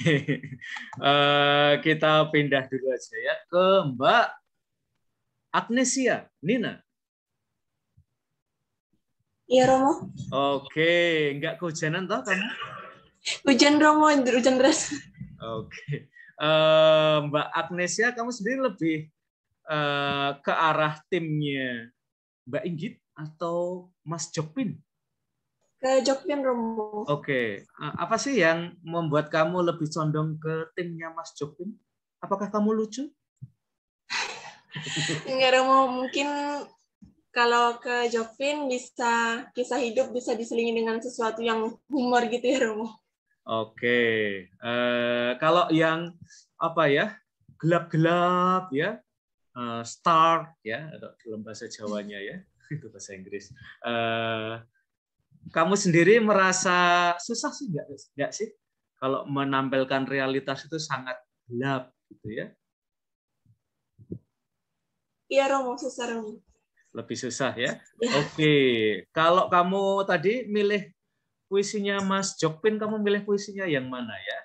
kita pindah dulu aja ya ke Mbak Agnesia Nina. Iya, Romo. Oke, nggak kehujanan toh kamu? Hujan, Romo, hujan deras. Oke, Mbak Agnesia, kamu sendiri lebih ke arah timnya Mbak Inggit atau Mas Jokpin? Ke Jokpin, Romo. Oke, apa sih yang membuat kamu lebih condong ke timnya Mas Jokpin? Apakah kamu lucu? Enggak, Romo. Mungkin kalau ke Jokpin bisa kisah hidup bisa diselingi dengan sesuatu yang humor gitu ya, Romo. Oke, kalau yang apa ya gelap-gelap ya, star ya atau dalam bahasa Jawanya ya, itu bahasa Inggris. Kamu sendiri merasa susah sih nggak sih kalau menampilkan realitas itu sangat gelap gitu ya? Iya, Romo, susah, Romo. Lebih susah ya? Oke, kalau kamu tadi milih puisinya Mas Jokpin, kamu milih puisinya yang mana ya,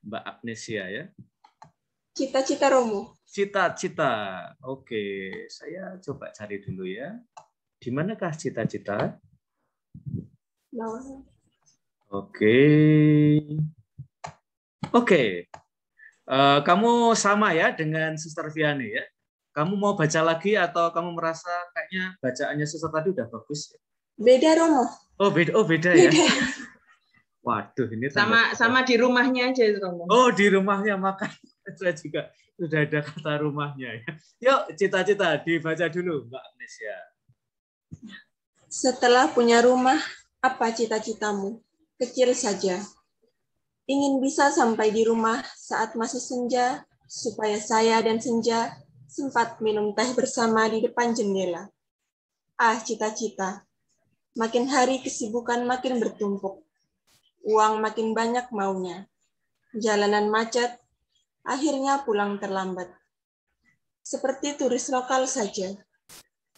Mbak Agnesia ya? Cita-cita, Romo. Cita-cita. Oke, saya coba cari dulu ya. Di manakah cita-cita? Oke. Kamu sama ya dengan Suster Viani ya? Kamu mau baca lagi atau kamu merasa kayaknya bacaannya Suster tadi udah bagus? Beda, Romo. Oh beda ya? Waduh, ini sama di rumahnya aja, Romo. Oh, di rumahnya, maka saya juga sudah ada kata rumahnya ya. Yuk, cita-cita dibaca dulu, Mbak Agnesia. Setelah punya rumah, apa cita-citamu? Kecil saja. Ingin bisa sampai di rumah saat masih senja, supaya saya dan Senja sempat minum teh bersama di depan jendela. Ah, cita-cita. Makin hari kesibukan makin bertumpuk. Uang makin banyak maunya. Jalanan macet, akhirnya pulang terlambat. Seperti turis lokal saja.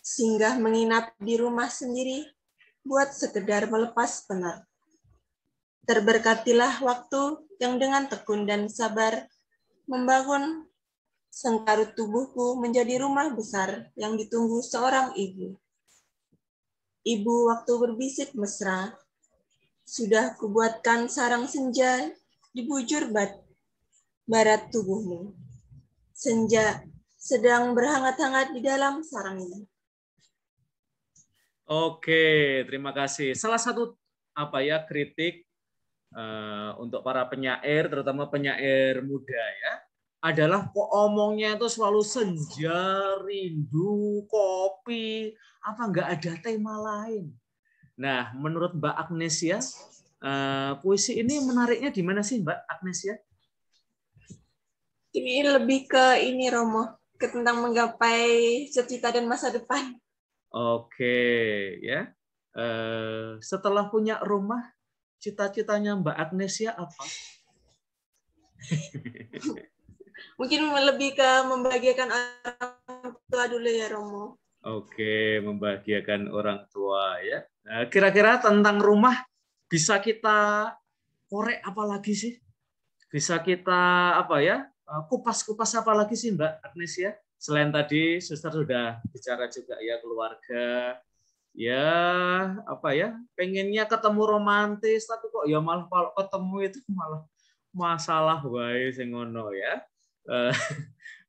Singgah menginap di rumah sendiri, buat sekedar melepas penat. Terberkatilah waktu yang dengan tekun dan sabar membangun sengkarut tubuhku menjadi rumah besar yang ditunggu seorang ibu. Ibu waktu berbisik mesra, sudah kubuatkan sarang senja di bujur barat tubuhmu. Senja sedang berhangat-hangat di dalam sarangnya. Oke, terima kasih. Salah satu kritik untuk para penyair, terutama penyair muda ya, adalah kok omongnya itu selalu senja, rindu, kopi, apa nggak ada tema lain. Nah, menurut Mbak Agnesia, puisi ini menariknya di mana sih, Mbak Agnesia? Ini lebih ke ini, Romo, ke tentang menggapai cita-cita dan masa depan. Oke, ya. Setelah punya rumah, cita-citanya Mbak Agnesia apa? Mungkin lebih ke membahagiakan orang tua dulu ya, Romo. Oke, membahagiakan orang tua ya. Kira-kira tentang rumah bisa kita korek apa lagi sih? Bisa kita kupas-kupas apa lagi sih Mbak Agnesia? Selain tadi Suster sudah bicara juga ya keluarga. Ya, pengennya ketemu romantis tapi kok ya malah kalau ketemu itu malah masalah wae sing ngono ya.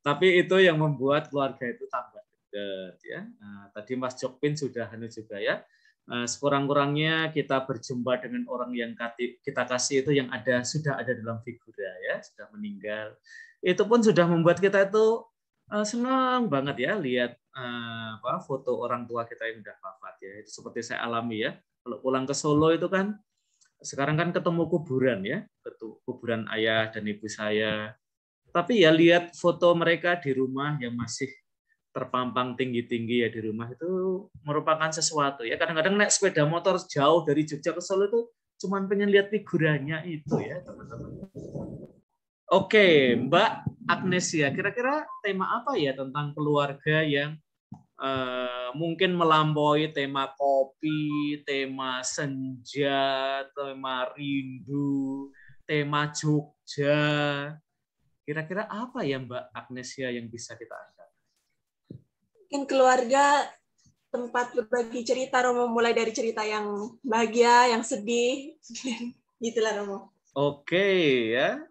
Tapi itu yang membuat keluarga itu tambah dekat ya. Nah, tadi Mas Jokpin sudah juga ya sekurang-kurangnya kita berjumpa dengan orang yang kita kasih itu yang sudah ada dalam figura ya, sudah meninggal. Itu pun sudah membuat kita itu senang banget ya lihat foto orang tua kita yang sudah wafat ya. Itu seperti saya alami ya. Kalau pulang ke Solo itu kan sekarang kan ketemu kuburan ya, kuburan ayah dan ibu saya. Tapi ya lihat foto mereka di rumah yang masih terpampang tinggi-tinggi ya di rumah itu merupakan sesuatu ya. Kadang-kadang naik sepeda motor jauh dari Jogja ke Solo itu cuman pengen lihat figurannya itu ya teman-teman. Oke, Mbak Agnesia, kira-kira tema apa ya tentang keluarga yang mungkin melampaui tema kopi, tema senja, tema rindu, tema Jogja. Kira-kira apa ya Mbak Agnesia yang bisa kita angkat? Mungkin keluarga tempat berbagi cerita, Romo, mulai dari cerita yang bahagia, yang sedih, gitulah Romo. Oke ya,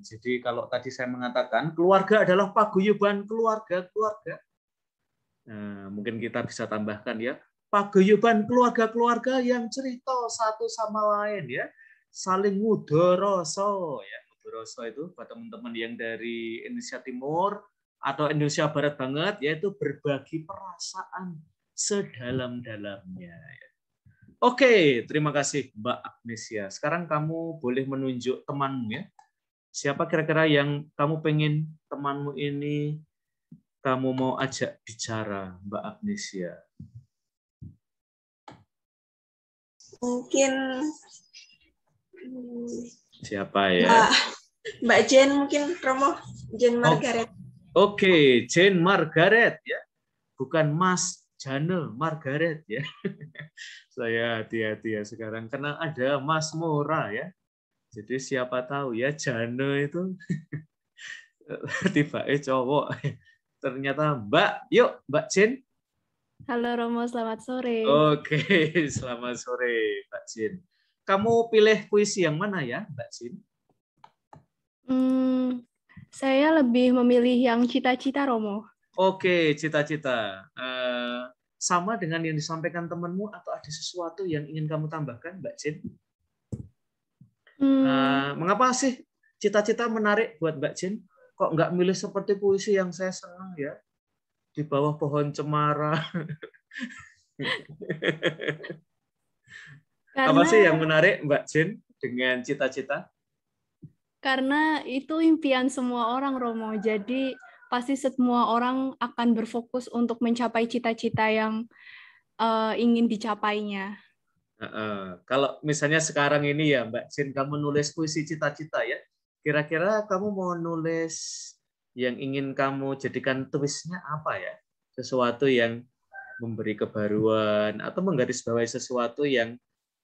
jadi kalau tadi saya mengatakan keluarga adalah paguyuban keluarga-keluarga, mungkin kita bisa tambahkan ya, paguyuban keluarga-keluarga yang cerita satu sama lain ya, saling mudoroso ya. Mudoroso itu buat teman-teman yang dari Indonesia Timur atau Indonesia Barat banget, yaitu berbagi perasaan sedalam-dalamnya. Oke, terima kasih Mbak Agnesia. Sekarang kamu boleh menunjuk temanmu ya. Siapa kira-kira yang kamu pengen temanmu ini kamu mau ajak bicara, Mbak Agnesia? Mungkin siapa ya? Mbak Jen mungkin, Romo. Jen Margaret. Oke, Jane Margaret ya, bukan Mas Jane Margaret ya. Saya hati-hati ya sekarang karena ada Mas Mora ya. Jadi siapa tahu ya Jane itu tiba cowok. Ternyata Mbak. Yuk Mbak Jane. Halo Romo, selamat sore. Oke, selamat sore Mbak Jane. Kamu pilih puisi yang mana ya Mbak Jane? Saya lebih memilih yang cita-cita, Romo. Oke, cita-cita. Sama dengan yang disampaikan temanmu atau ada sesuatu yang ingin kamu tambahkan, Mbak Jen? Mengapa sih cita-cita menarik buat Mbak Jen? Kok nggak milih seperti puisi yang saya senang ya? Di bawah pohon cemara. Apa sih yang menarik Mbak Jen dengan cita-cita? Karena itu impian semua orang, Romo. Jadi pasti semua orang akan berfokus untuk mencapai cita-cita yang ingin dicapainya. Kalau misalnya sekarang ini ya Mbak Jen, kamu nulis puisi cita-cita ya, kira-kira kamu mau nulis yang ingin kamu jadikan tulisnya apa ya? Sesuatu yang memberi kebaruan atau menggarisbawahi sesuatu yang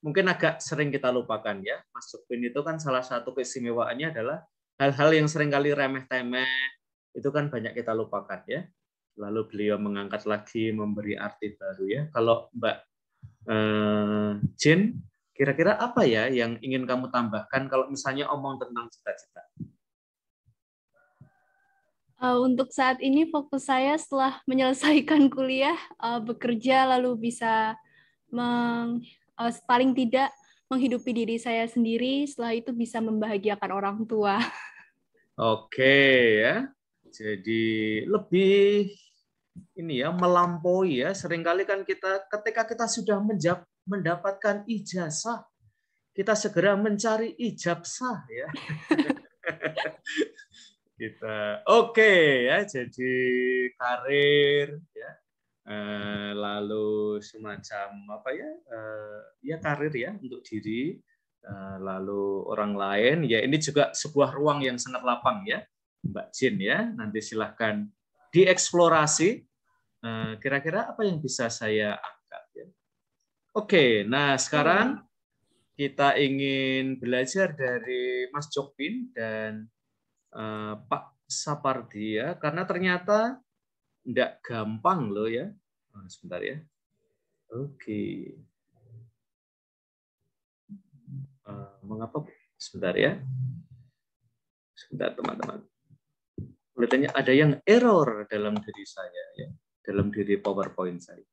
mungkin agak sering kita lupakan ya. Mas Jokpin itu kan salah satu keistimewaannya adalah hal-hal yang seringkali remeh-temeh itu kan banyak kita lupakan ya. Lalu beliau mengangkat lagi, memberi arti baru ya. Kalau Mbak Jen, kira-kira apa ya yang ingin kamu tambahkan kalau misalnya omong tentang cita-cita? Untuk saat ini fokus saya setelah menyelesaikan kuliah, bekerja lalu bisa paling tidak menghidupi diri saya sendiri, setelah itu bisa membahagiakan orang tua. Oke ya, jadi lebih ini ya melampaui ya. Seringkali kan kita ketika kita sudah mendapatkan ijazah, kita segera mencari ijabsah ya. Kita oke ya, jadi karir ya. Lalu semacam apa ya, ya karir ya untuk diri, lalu orang lain ya, ini juga sebuah ruang yang sangat lapang ya Mbak Jen ya, nanti silahkan dieksplorasi kira-kira apa yang bisa saya angkat ya. Oke, nah sekarang kita ingin belajar dari Mas Jokpin dan Pak Sapardi ya, karena ternyata enggak gampang loh ya. Sebentar ya. Oke. Mengapa? Sebentar ya. Sebentar teman-teman. Kelihatannya ada yang error dalam diri saya ya, dalam diri PowerPoint saya.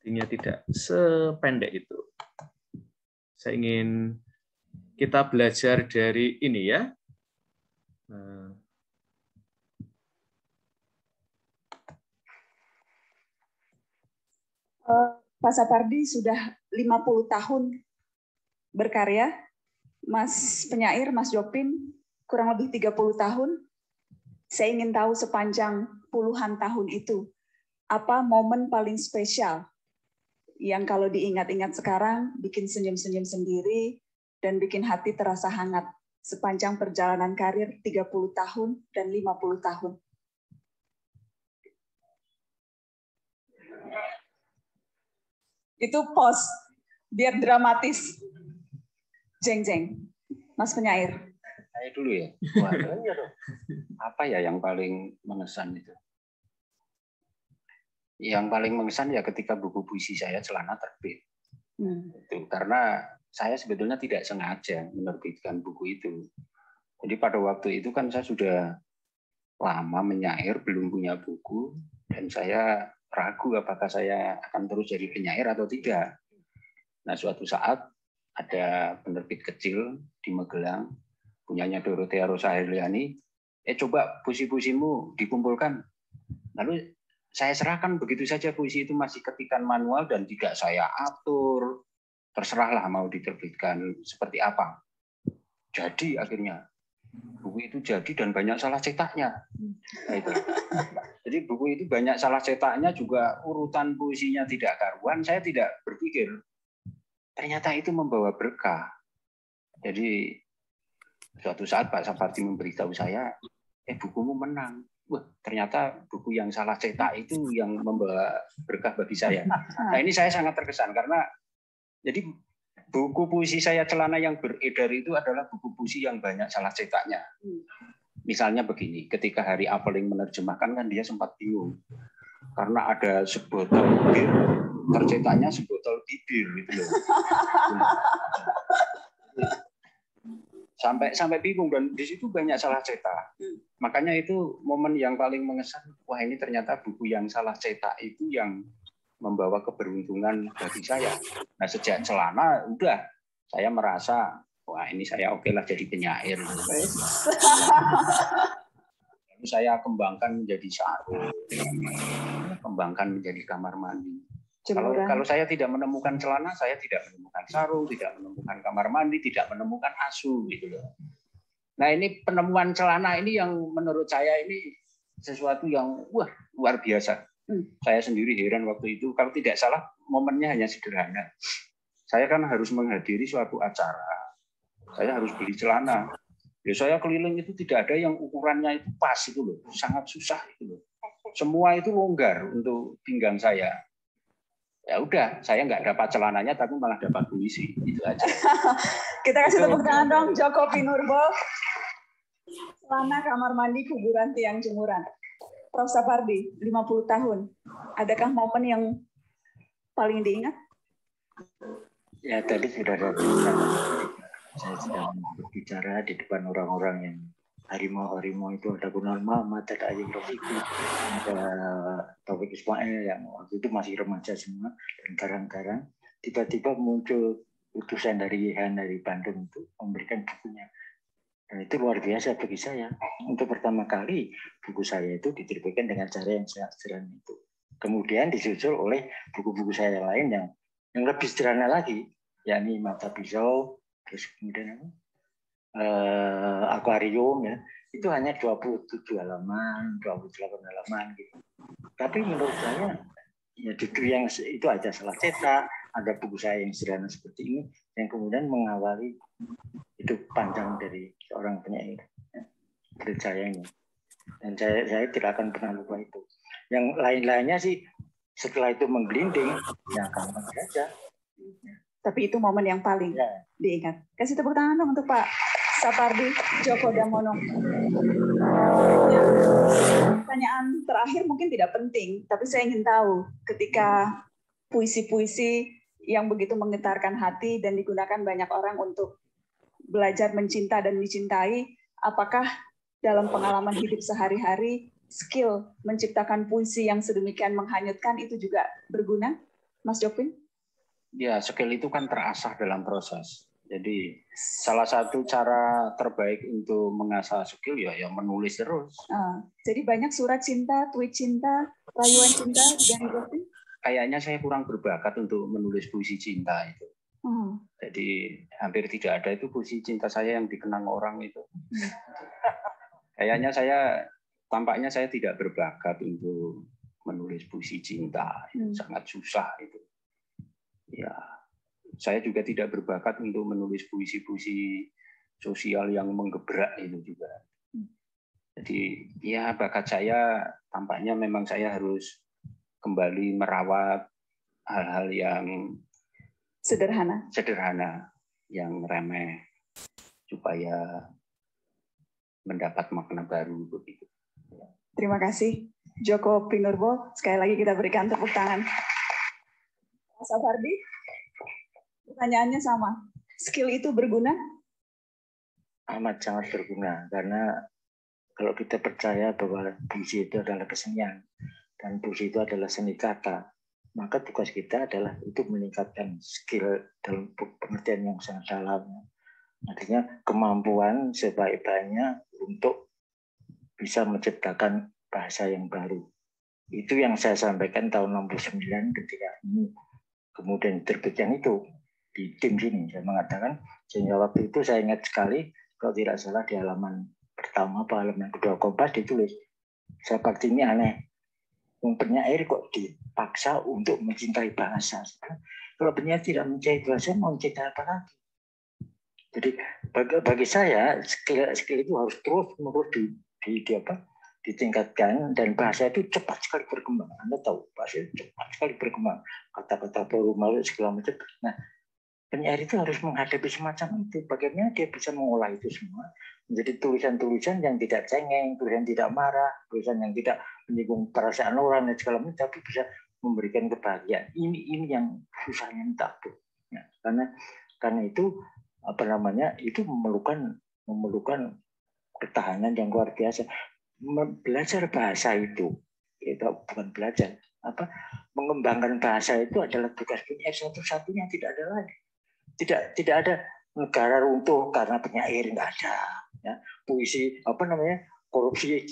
Artinya tidak sependek itu. Saya ingin kita belajar dari ini ya. Pak Sapardi sudah 50 tahun berkarya, Mas penyair, Mas Jopin kurang lebih 30 tahun. Saya ingin tahu sepanjang puluhan tahun itu, apa momen paling spesial yang kalau diingat-ingat sekarang bikin senyum-senyum sendiri dan bikin hati terasa hangat sepanjang perjalanan karir 30 tahun dan 50 tahun. Itu pause, biar dramatis. Jeng-jeng, Mas penyair. Saya dulu ya. Wah, iya dong. Apa ya yang paling mengesan itu? Yang paling mengesan ya ketika buku puisi saya Celana terbit. Itu karena saya sebetulnya tidak sengaja menerbitkan buku itu. Jadi pada waktu itu kan saya sudah lama menyair, belum punya buku, dan saya ragu apakah saya akan terus jadi penyair atau tidak. Nah, suatu saat ada penerbit kecil di Magelang, punyanya Dorothea Rosa Herliani, coba puisi-puisimu dikumpulkan. Lalu saya serahkan begitu saja, puisi itu masih ketikan manual dan tidak saya atur. Terserahlah mau diterbitkan seperti apa. Jadi akhirnya buku itu jadi dan banyak salah cetaknya. Nah, itu. Jadi buku itu banyak salah cetaknya, juga urutan puisinya tidak karuan. Saya tidak berpikir ternyata itu membawa berkah. Jadi suatu saat Pak Sapardi memberitahu saya, bukumu menang. Wah, ternyata buku yang salah cetak itu yang membawa berkah bagi saya. Nah, ini saya sangat terkesan karena jadi buku puisi saya Celana yang beredar itu adalah buku puisi yang banyak salah cetaknya. Misalnya begini, ketika Hari Aveling menerjemahkan kan dia sempat bingung karena ada sebotol bir, tercetaknya sebotol bibir gitu loh. Sampai bingung, dan di situ banyak salah cetak. Makanya itu momen yang paling mengesan. Wah, ini ternyata buku yang salah cetak itu yang membawa keberuntungan bagi saya. Nah, sejak Celana udah saya merasa wah, ini saya oke lah jadi penyair. Lalu saya kembangkan menjadi sarung, kembangkan menjadi kamar mandi. Kalau saya tidak menemukan celana, saya tidak menemukan sarung, tidak menemukan kamar mandi, tidak menemukan asu gitu loh. Nah, ini penemuan celana ini yang menurut saya ini sesuatu yang wah luar biasa. Saya sendiri heran waktu itu. Kalau tidak salah momennya hanya sederhana. Saya kan harus menghadiri suatu acara. Saya harus beli celana. Ya, saya keliling itu tidak ada yang ukurannya itu pas itu loh. Sangat susah itu loh. Semua itu longgar untuk pinggang saya. Ya udah, saya nggak dapat celananya, tapi malah dapat puisi. Itu aja. Kita kasih tepuk tangan dong, Joko Pinurbo. Celana kamar mandi kuburan tiang jemuran. Prof. Sapardi, 50 tahun. Adakah momen yang paling diingat? Ya, tadi sudah ada saya sedang berbicara di depan orang-orang yang harimau-harimau itu, ada Gunawan Muhammad, ada Ayeng Rofiqi, ada Taufik Ismail yang waktu itu masih remaja semua, dan karang-karang. Tiba-tiba muncul utusan dari Yehan dari Bandung itu memberikan bukunya. Dan itu luar biasa bagi saya. Untuk pertama kali buku saya itu diterbitkan dengan cara yang sangat sederhana itu. Kemudian disusul oleh buku-buku saya lain yang lebih sederhana lagi, yakni Mata Pisau, terus kemudian akuarium ya, itu hanya 27 halaman, 28 halaman gitu. Tapi menurut saya ya judul yang itu aja salah cetak. Ada buku saya yang sederhana seperti ini yang kemudian mengawali hidup panjang dari seorang penyair ya, menurut saya ini. Dan saya tidak akan pernah lupa itu. Yang lain-lainnya sih setelah itu menggelinding ya gampang saja. Tapi itu momen yang paling diingat. Kasih tepuk tangan dong untuk Pak Sapardi Djoko Damono. Pertanyaan terakhir mungkin tidak penting, tapi saya ingin tahu ketika puisi-puisi yang begitu menggetarkan hati dan digunakan banyak orang untuk belajar mencinta dan dicintai, apakah dalam pengalaman hidup sehari-hari skill menciptakan puisi yang sedemikian menghanyutkan itu juga berguna? Mas Jopin? Ya, skill itu kan terasah dalam proses. Jadi salah satu cara terbaik untuk mengasah skill ya menulis terus. Jadi banyak surat cinta, tweet cinta, rayuan cinta dari Jopin? Kayaknya saya kurang berbakat untuk menulis puisi cinta itu. Jadi hampir tidak ada itu puisi cinta saya yang dikenang orang itu. Kayaknya tampaknya saya tidak berbakat untuk menulis puisi cinta. Sangat susah itu. Ya, saya juga tidak berbakat untuk menulis puisi-puisi sosial yang menggebrak itu juga. Jadi ya bakat saya tampaknya memang saya harus kembali merawat hal-hal yang sederhana, yang remeh, supaya mendapat makna baru begitu. Terima kasih Joko Pinurbo. Sekali lagi kita berikan tepuk tangan. Mas Afardi, pertanyaannya sama. Skill itu berguna? Amat sangat berguna, karena kalau kita percaya bahwa puisi itu adalah kesenian dan puisi itu adalah seni kata, maka tugas kita adalah untuk meningkatkan skill dalam pengertian yang sangat dalam. Artinya kemampuan sebaik-baiknya untuk bisa menciptakan bahasa yang baru. Itu yang saya sampaikan tahun 69 ketika ini kemudian terbitkan itu di tim sini. Saya mengatakan, sehingga waktu itu saya ingat sekali, kalau tidak salah di halaman pertama atau halaman kedua Kompas ditulis, seperti ini aneh, penyair kok dipaksa untuk mencintai bahasa. Kalau penyair tidak mencintai bahasa, mau mencintai apa lagi? Jadi bagi saya skill itu harus terus ditingkatkan, dan bahasa itu cepat sekali berkembang. Anda tahu, bahasa itu cepat sekali berkembang. Kata-kata baru malu segala macam. Nah, penyair itu harus menghadapi semacam itu. Bagaimana dia bisa mengolah itu semua menjadi tulisan-tulisan yang tidak cengeng, tulisan tidak marah, tulisan yang tidak menyinggung perasaan orang dan segala macam, tapi bisa memberikan kebahagiaan. Ini yang susahnya minta ampun. Ya, karena itu itu memerlukan ketahanan yang luar biasa. Belajar bahasa itu bukan belajar mengembangkan bahasa itu adalah tugas penyair satu-satunya, tidak ada lagi. Tidak ada negara runtuh karena penyair, nggak ada. Ya, puisi korupsi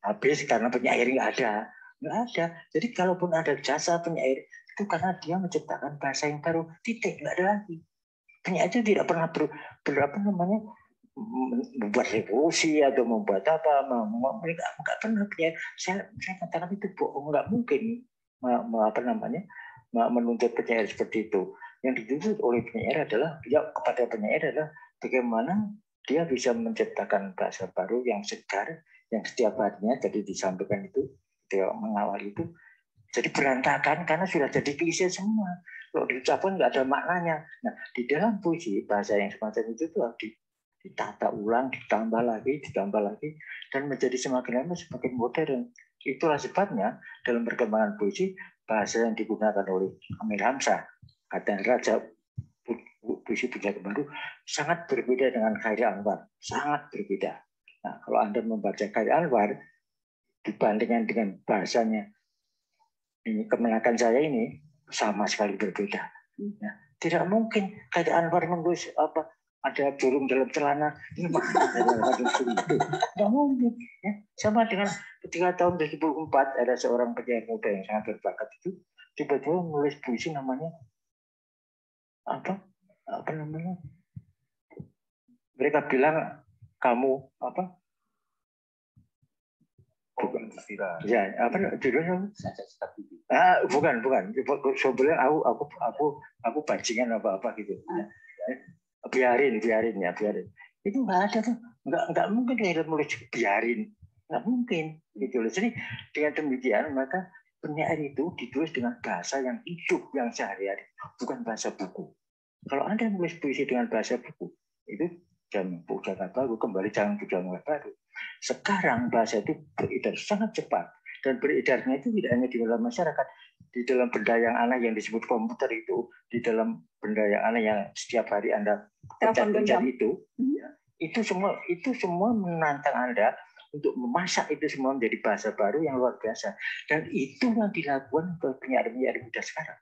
habis karena penyair, nggak ada. Jadi kalaupun ada jasa penyair itu karena dia menciptakan bahasa yang baru, titik, nggak ada lagi. Penyair itu tidak pernah membuat revolusi atau membuat apa, mereka nggak pernah penyair. Saya katakan itu bohong, nggak mungkin menuntut penyair seperti itu. Yang dituntut oleh penyair adalah kepada penyair adalah bagaimana dia bisa menciptakan bahasa baru yang segar, yang setiap harinya jadi disampaikan itu, dia mengawal itu jadi berantakan karena sudah jadi klise semua. Kalau diucapkan nggak ada maknanya. Nah, di dalam puisi bahasa yang semacam itu tuh ditata ulang, ditambah lagi, dan menjadi semakin lama semakin modern. Itulah sebabnya dalam perkembangan puisi bahasa yang digunakan oleh Amir Hamzah, kata Raja puisi Punjabi Baru, sangat berbeda dengan Khairi Anwar, sangat berbeda. Nah, kalau Anda membaca Khairi Anwar dibandingkan dengan bahasanya ini kemenakan saya ini sama sekali berbeda. Ya, tidak mungkin Khairi Anwar menulis ada burung dalam celana, ini mana ada itu? Tidak mungkin. Ya. Sama dengan ketika tahun 2004 ada seorang penyair muda yang sangat berbakat itu tiba-tiba menulis puisi namanya apa namanya? Mereka bilang kamu apa? Bukan istirahat. Ya, judulnya? Bukan. Sebenarnya aku bajingan apa gitu. Ya. Biarin. Itu nggak ada tuh, nggak mungkin dia nulis biarin, nggak mungkin gitu loh. Jadi dengan demikian maka penyair itu ditulis dengan bahasa yang hidup, yang sehari-hari, bukan bahasa buku. Kalau Anda nulis puisi dengan bahasa buku, itu jangan baru kembali jangan baru. Sekarang bahasa itu beredar sangat cepat, dan beredarnya itu tidak hanya di dalam masyarakat, di dalam benda yang aneh yang disebut komputer itu, di dalam benda yang aneh yang setiap hari Anda pencet itu, ya, itu semua menantang Anda untuk memasak itu semua menjadi bahasa baru yang luar biasa. Dan itu yang dilakukan oleh penyair-penyair muda sekarang.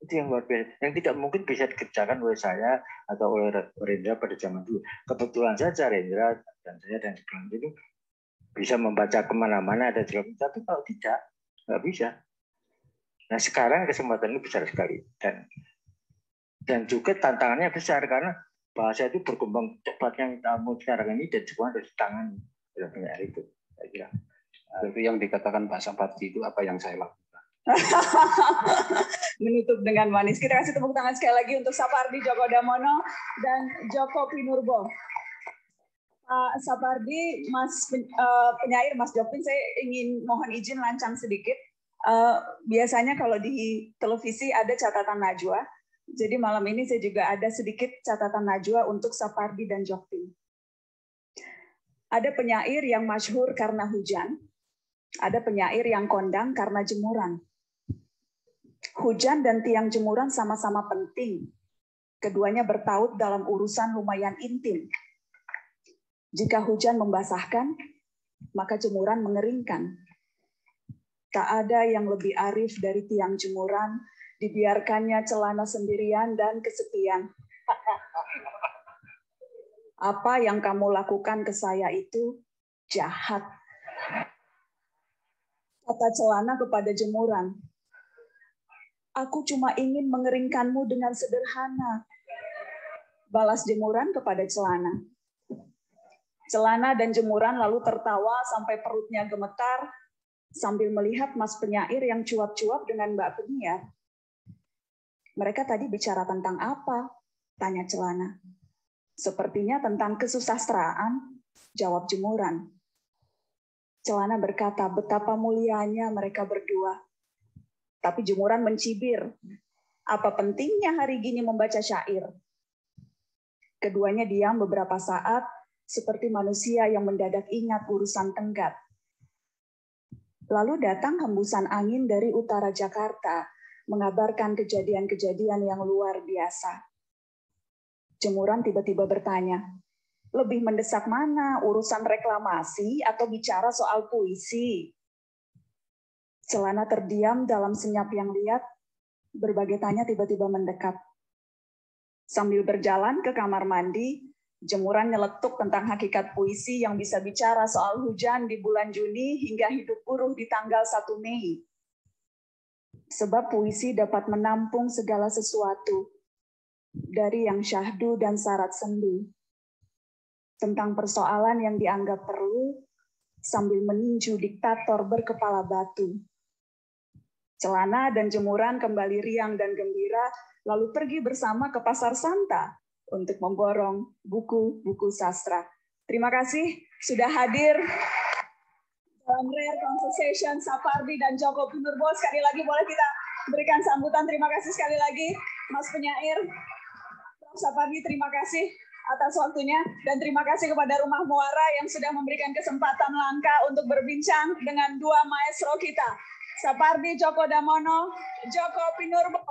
Itu yang luar biasa, yang tidak mungkin bisa dikerjakan oleh saya atau oleh Rendra pada zaman dulu. Kebetulan saja Rendra dan saya dan Glenn itu bisa membaca kemana-mana ada dalam, tapi kalau tidak, nggak bisa. Nah sekarang kesempatan ini besar sekali, dan juga tantangannya besar karena bahasa itu berkembang cepat yang kamu sekarang ini, dan semua harus ditangani dalam penyair itu. Saya kira. Itu yang dikatakan Pak Sapardi itu apa yang saya lakukan. Menutup dengan manis. Kita kasih tepuk tangan sekali lagi untuk Sapardi Djoko Damono dan Djoko Pinurbo. Pak Sapardi, Mas penyair Mas Jopin, saya ingin mohon izin lancang sedikit. Biasanya kalau di televisi ada catatan najwa, jadi malam ini saya juga ada sedikit catatan najwa untuk Sapardi dan Jopin. Ada penyair yang masyhur karena hujan, ada penyair yang kondang karena jemuran. Hujan dan tiang jemuran sama-sama penting. Keduanya bertaut dalam urusan lumayan intim. Jika hujan membasahkan, maka jemuran mengeringkan. Tak ada yang lebih arif dari tiang jemuran, dibiarkannya celana sendirian dan kesepian. Apa yang kamu lakukan ke saya itu jahat. Kata celana kepada jemuran. Aku cuma ingin mengeringkanmu dengan sederhana. Balas jemuran kepada celana. Celana dan jemuran lalu tertawa sampai perutnya gemetar sambil melihat Mas penyair yang cuap-cuap dengan Mbak penyiar. Mereka tadi bicara tentang apa? Tanya celana. Sepertinya tentang kesusastraan, jawab jemuran. Celana berkata betapa mulianya mereka berdua. Tapi jemuran mencibir. Apa pentingnya hari gini membaca syair? Keduanya diam beberapa saat, seperti manusia yang mendadak ingat urusan tenggat. Lalu datang hembusan angin dari utara Jakarta, mengabarkan kejadian-kejadian yang luar biasa. Jemuran tiba-tiba bertanya, lebih mendesak mana, urusan reklamasi atau bicara soal puisi? Celana terdiam dalam senyap yang liat, berbagai tanya tiba-tiba mendekat. Sambil berjalan ke kamar mandi, jemuran nyeletuk tentang hakikat puisi yang bisa bicara soal hujan di bulan Juni hingga hidup buruh di tanggal 1 Mei. Sebab puisi dapat menampung segala sesuatu, dari yang syahdu dan syarat sendu. Tentang persoalan yang dianggap perlu, sambil meninju diktator berkepala batu. Celana dan jemuran kembali riang dan gembira, lalu pergi bersama ke Pasar Santa untuk memborong buku-buku sastra. Terima kasih sudah hadir dalam Rare Conversation Sapardi dan Djoko Pinurbo. Sekali lagi boleh kita berikan sambutan. Terima kasih sekali lagi Mas penyair. Prof. Sapardi, terima kasih atas waktunya, dan terima kasih kepada Rumah Muara yang sudah memberikan kesempatan langka untuk berbincang dengan dua maestro kita. Sapardi Djoko Damono, Djoko Pinurbo.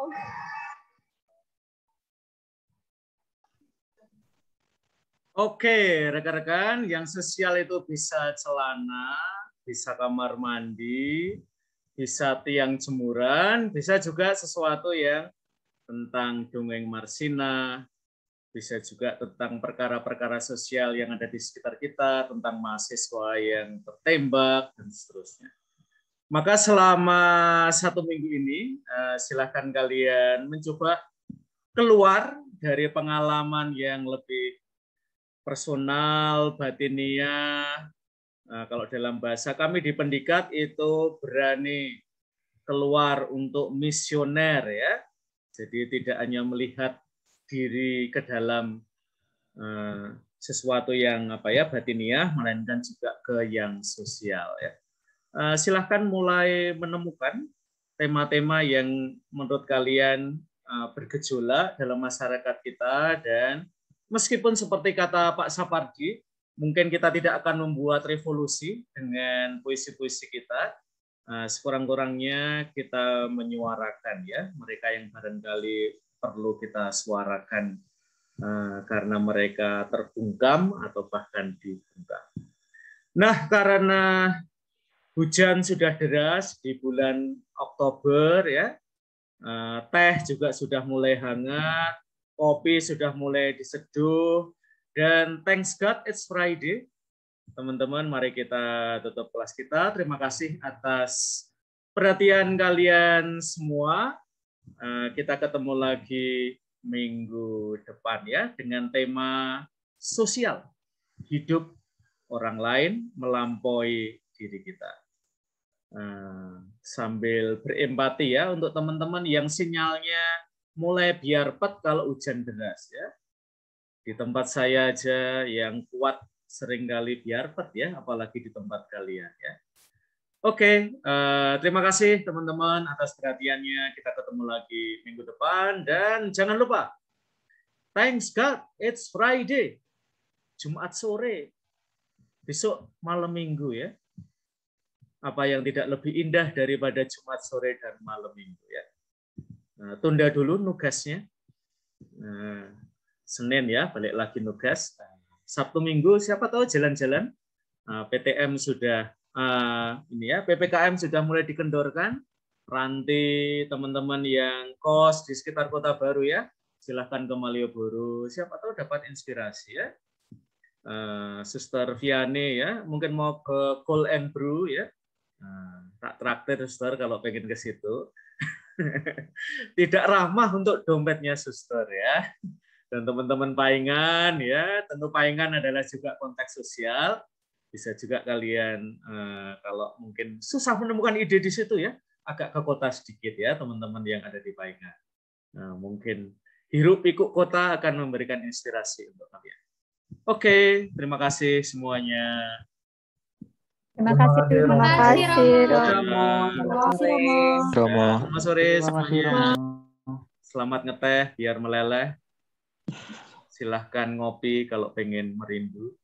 Oke, rekan-rekan, yang sosial itu bisa celana, bisa kamar mandi, bisa tiang jemuran, bisa juga sesuatu yang tentang dongeng Marsina, bisa juga tentang perkara-perkara sosial yang ada di sekitar kita, tentang mahasiswa yang tertembak, dan seterusnya. Maka selama 1 minggu ini, silakan kalian mencoba keluar dari pengalaman yang lebih personal, batiniah. Kalau dalam bahasa kami di Pendikat itu berani keluar untuk misioner, ya. Jadi tidak hanya melihat diri ke dalam sesuatu yang batiniah, melainkan juga ke yang sosial, ya. Silahkan mulai menemukan tema-tema yang menurut kalian bergejolak dalam masyarakat kita, dan meskipun seperti kata Pak Sapardi, mungkin kita tidak akan membuat revolusi dengan puisi-puisi kita, sekurang-kurangnya kita menyuarakan, ya, mereka yang barangkali perlu kita suarakan karena mereka terbungkam atau bahkan dibungkam. Nah, karena hujan sudah deras di bulan Oktober, ya, Teh juga sudah mulai hangat, kopi sudah mulai diseduh, dan thanks God it's Friday. Teman-teman, mari kita tutup kelas kita. Terima kasih atas perhatian kalian semua. Kita ketemu lagi minggu depan ya dengan tema sosial, hidup orang lain melampaui diri kita. Sambil berempati ya untuk teman-teman yang sinyalnya mulai biarpet kalau hujan deras ya. Di tempat saya aja yang kuat seringkali biarpet ya, apalagi di tempat kalian ya. Oke, terima kasih teman-teman atas perhatiannya. Kita ketemu lagi minggu depan dan jangan lupa, thanks God it's Friday, Jumat sore, besok malam minggu ya. Apa yang tidak lebih indah daripada Jumat sore dan malam minggu ya. Tunda dulu nugasnya. Senin ya, balik lagi nugas. Sabtu Minggu siapa tahu jalan-jalan. PTM sudah ini ya, PPKM sudah mulai dikendorkan. Ranti teman-teman yang kos di sekitar Kota Baru ya, silahkan ke Malioboro. Siapa tahu dapat inspirasi ya. Suster Viane ya, mungkin mau ke Cool and Brew ya. Tak traktir suster kalau pengen ke situ. Tidak ramah untuk dompetnya suster ya. Dan teman-teman Paingan ya, tentu Paingan adalah juga konteks sosial. Bisa juga kalian kalau mungkin susah menemukan ide di situ ya, agak ke kota sedikit ya teman-teman yang ada di Paingan. Mungkin hiruk pikuk kota akan memberikan inspirasi untuk kalian. Oke, terima kasih semuanya. Terima kasih Romo. Selamat sore semuanya. Selamat ngeteh biar meleleh. Silahkan ngopi kalau pengen merindu.